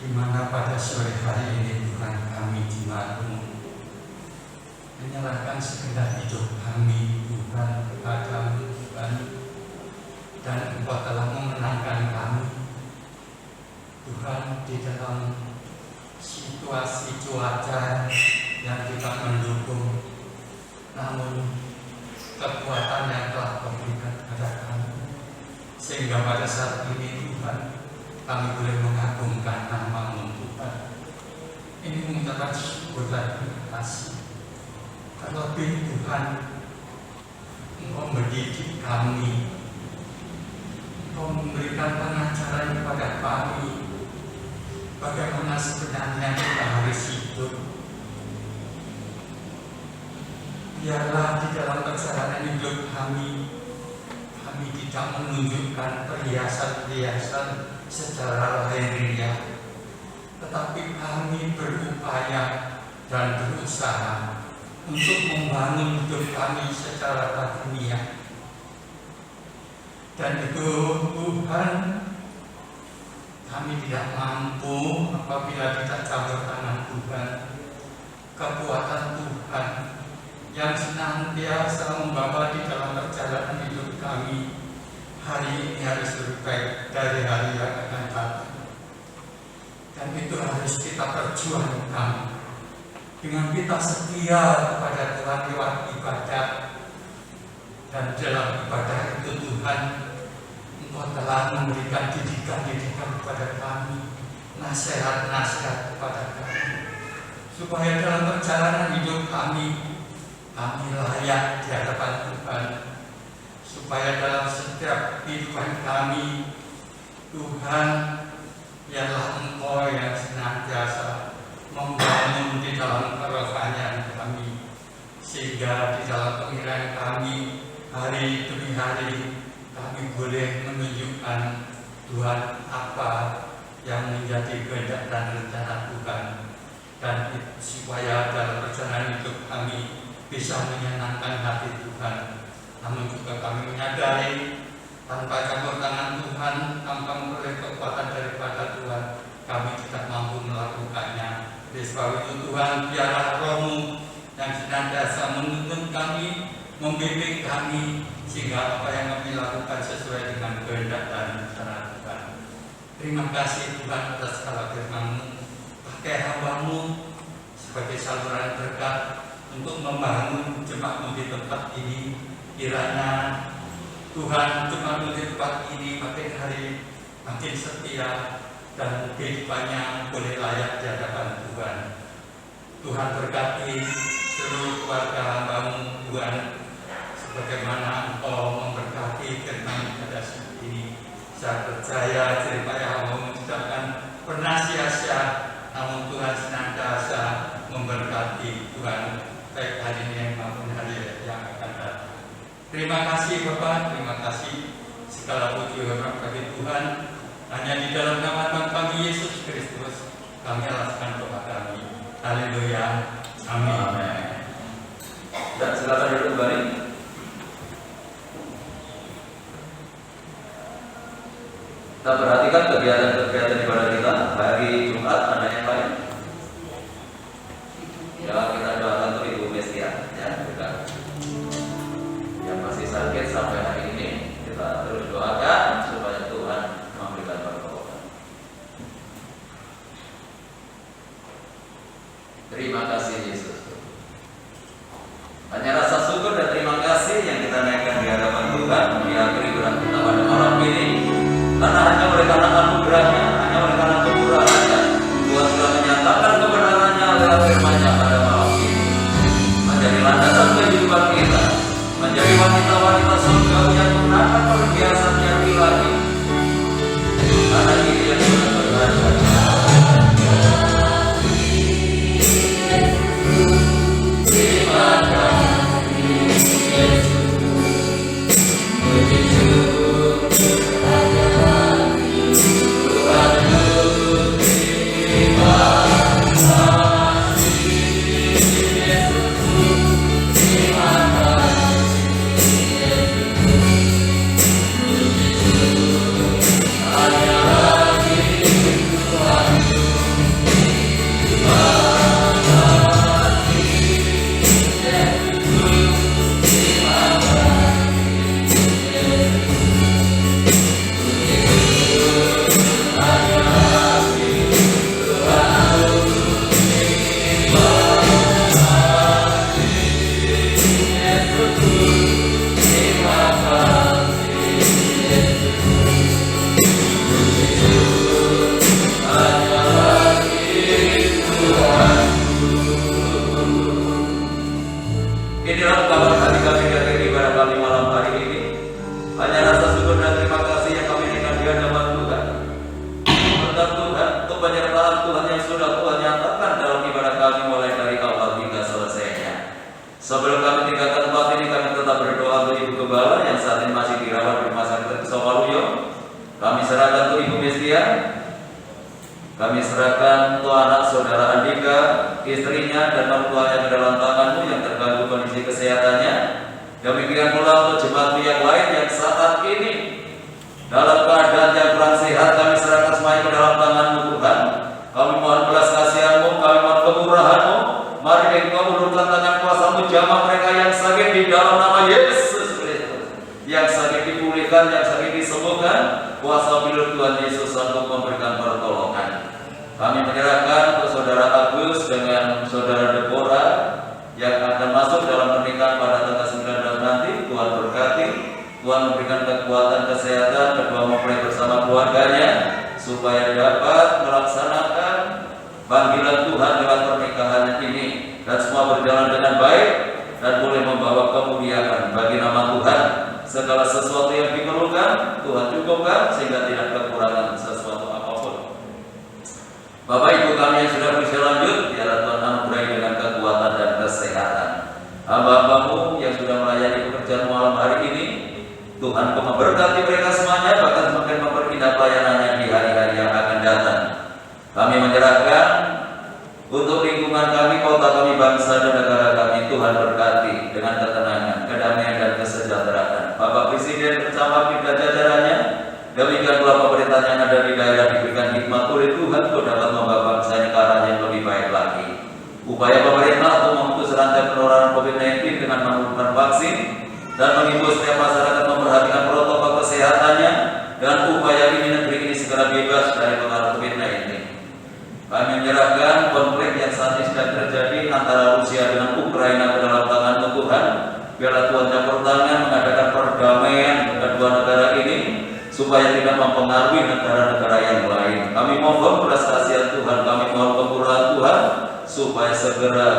Di mana pada sore hari ini Tuhan kami jemaat-Mu menyerahkan segenap hidup kami Tuhan kepada-Mu Tuhan, dan Engkau telah memenangkan kami Tuhan di dalam situasi cuaca yang tidak mendukung, namun kekuatan yang telah Kau berikan kepada kami, sehingga pada saat ini Tuhan kami boleh mengagungkan nama-Mu Tuhan. Ini mengucapkan syukur dan terima kasih. Terlebih Tuhan, Engkau mendidik kami, Engkau memberikan pengajaran kepada kami bagaimana sebenarnya kita harus hidup. Biarlah di dalam perjalanan hidup kami tidak menunjukkan perhiasan-perhiasan secara lahiriah, tetapi kami berupaya dan berusaha untuk membangun hidup kami secara batiniah. Dan itu Tuhan, kami tidak mampu apabila tidak campur tangan Tuhan. Kekuatan Tuhan yang senantiasa membawa di dalam perjalanan hidup kami hari ini harus lebih baik dari hari yang akan datang. Dan itu harus kita perjuangkan dengan kita setia kepada Tuhan lewat ibadah. Dan dalam ibadah itu Tuhan, Engkau telah memberikan didikan-didikan kepada kami, nasihat-nasihat kepada kami, supaya dalam perjalanan hidup kami layak di hadapan Tuhan, supaya dalam setiap kehidupan kami Tuhan, biarlah Engkau yang senantiasa membangun di dalam kerohanian kami, sehingga di dalam pemilihan kami hari demi hari kami boleh menunjukkan Tuhan apa yang menjadi kehendak dan rencana Tuhan, dan supaya dalam perjalanan hidup kami bisa menyenangkan hati Tuhan. Namun juga kami menyadari tanpa campur tangan Tuhan, tanpa memperoleh kekuatan daripada Tuhan, kami tidak mampu melakukannya. Oleh sebab itu Tuhan, biarlah Roh-Mu yang senantiasa menuntun kami, membimbing kami, sehingga apa yang kami lakukan sesuai dengan kehendak dan rencana Tuhan. Terima kasih Tuhan atas segala firman-Mu. Pakai hamba-Mu sebagai saluran berkat untuk membangun jemaat-Mu di tempat ini. Kiranya Tuhan, jemaat-Mu di tempat ini makin hari makin setia dan kehidupannya boleh layak di hadapan Tuhan. Tuhan berkati seluruh keluarga hamba-Mu Tuhan, sebagaimana Engkau memberkati firman pada saat ini. Saya percaya jeripaya hamba-Mu tidak akan pernah sia-sia, namun Tuhan senantiasa memberkati Tuhan, baik hari ini maupun hari yang akan datang. Terima kasih Bapak, terima kasih. Segala puji hormat bagi Tuhan. Hanya di dalam nama Tuhan kami Yesus Kristus kami alaskan doa kami. Haleluya. Amin. Dan silakan duduk kembali. Kita perhatikan kegiatan-kegiatan ibadah kita hari Jumat. Ada yang lain? Ya, kita doakan untuk Ibu Mestia, ya, juga yang masih sakit sampai hari ini. Kita terus doakan supaya Tuhan memberikan pertolongan. Terima kasih Yesus. Hanya rasa syukur dan terima kasih yang kita naikkan di hadapan Tuhan mengakhiri ibadah kita pada malam ini. Karena hanya oleh karena anugerahnya, hanya oleh karena kemurahannya, Tuhan sudah menyatakan Demikian pula untuk jemaat yang lain yang saat ini dalam keadaan yang kurang sehat, kami serahkan semuanya ke dalam tangan-Mu Tuhan. Kami mohon belas kasihan-Mu, kami mohon kemurahan-Mu. Mari Engkau ulurkan tangan kuasa-Mu, jamah mereka yang sakit di dalam nama Yesus Kristus. Yang sakit dipulihkan, yang sakit disembuhkan. Kuasa milik Tuhan Yesus untuk memberikan pertolongan. Kami menyerahkan untuk Saudara Agus dengan Saudara Deborah yang akan masuk dalam pernikahan pada tanggal 19 nanti. Tuhan berkati, Tuhan memberikan kekuatan, kesehatan, kedua mempelai bersama keluarganya supaya dapat melaksanakan panggilan Tuhan lewat pernikahan ini dan semua berjalan dengan baik dan boleh membawa kemuliaan bagi nama Tuhan. Segala sesuatu yang diperlukan Tuhan cukupkan sehingga tidak kekurangan sesuatu apapun. Bapak Ibu kami yang sudah berusia lanjut, biarlah Tuhan anugerahi dengan kekuatan dan kesehatan. Hamba-Hamba-Mu yang sudah melayani pekerjaan malam hari ini, Tuhan memberkati mereka semuanya, bahkan semakin memperindah pelayanannya di hari-hari yang akan datang. Kami menyerahkan untuk lingkungan kami, kota kami, bangsa dan negara kami, Tuhan berkati dengan ketenangan, kedamaian dan kesejahteraan. Bapak Presiden bersama pimpinan jajarannya, demikian pula pemerintah yang ada di daerah diberikan hikmat oleh Tuhan untuk dapat membawa bangsa ini ke arah yang lebih baik lagi. Upaya pemerintah untuk memutus rantai penularan COVID-19 dengan menurunkan vaksin dan mengimbau setiap masyarakat memperhatikan protokol kesehatannya dan upaya ini negeri ini segera bebas dari pengaruh COVID-19. Kami menyerahkan konflik yang saat ini sedang terjadi antara Rusia dengan Ukraina ke dalam tangan Tuhan. Biarlah Tuhan campur tangan mengadakan perdamaian kedua negara ini supaya tidak mempengaruhi negara-negara yang lain. Kami mohon belas kasihan Tuhan, kami mohon kemurahan Tuhan supaya segera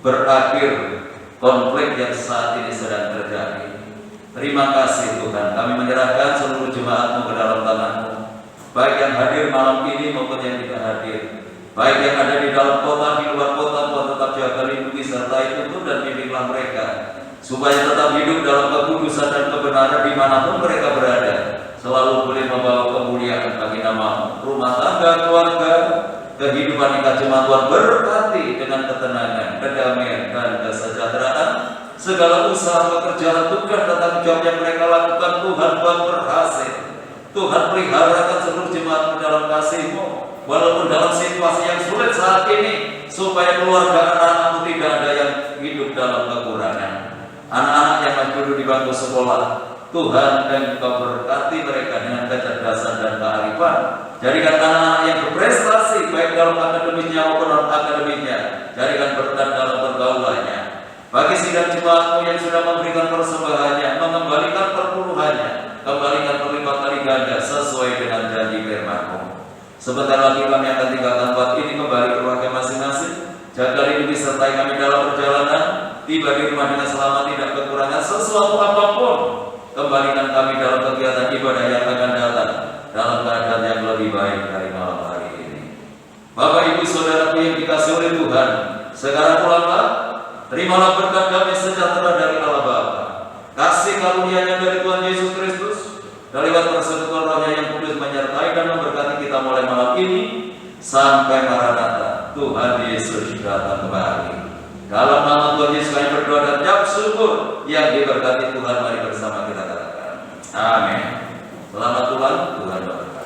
berakhir konflik yang saat ini sedang terjadi. Terima kasih Tuhan, kami menyerahkan seluruh jemaat-Mu ke dalam tangan-Mu, baik yang hadir malam ini maupun yang tidak hadir, baik yang ada di dalam kota, di luar kota. Tuhan tetap jaga, lindungi, sertai, tuntun dan bimbinglah mereka supaya tetap hidup dalam kekudusan dan kebenaran dimanapun mereka berada, selalu boleh membawa kemuliaan bagi nama rumah tangga, keluarga, kehidupan nikah jemaat. Tuhan berkati dengan ketenangan, kedamaian dan kesejahteraan. Segala usaha, pekerjaan, tugas dan tanggung jawab yang mereka lakukan, Tuhan buat berhasil. Tuhan peliharakan seluruh jemaat dalam kasih-Mu, walaupun dalam situasi yang sulit saat ini, supaya keluarga anak-anak-Mu tidak ada yang hidup dalam kekurangan. Anak-anak yang masih duduk di bangku sekolah, Tuhan dan Engkau berkati mereka dengan kecerdasan dan kearifan. Jadikan anak-anak yang berprestasi baik dalam akademisnya maupun non akademisnya, jadikan berkat dalam pergaulannya. Bagi sidang jemaat-Mu yang sudah memberikan persembahannya, mengembalikan perpuluhannya, kembalikan berlipat kali ganda sesuai dengan janji firman-Mu. Sebentar lagi kami akan tinggalkan tempat ini kembali ke rumah masing-masing. Jaga, lindungi, sertai kami dalam perjalanan, tiba di rumah dengan selamat, tidak kekurangan sesuatu apapun. Kembalikan kami dalam kegiatan ibadah yang akan datang dalam keadaan yang lebih baik dari malam hari ini. Bapak Ibu Saudaraku yang dikasihi oleh Tuhan, sekarang pulanglah, terimalah berkat damai sejahtera dari Allah Bapa, kasih karunia-Nya dari Tuhan Yesus Kristus, dan lewat persekutuan Roh-Nya yang kudus menyertai dan memberkati kita mulai malam ini sampai Maranatha, Tuhan Yesus datang kembali. Dalam nama Tuhan Yesus kami berdoa dan ucap syukur, yang diberkati Tuhan, mari bersama kita katakan amin. Selamat pulang, Tuhan berkati.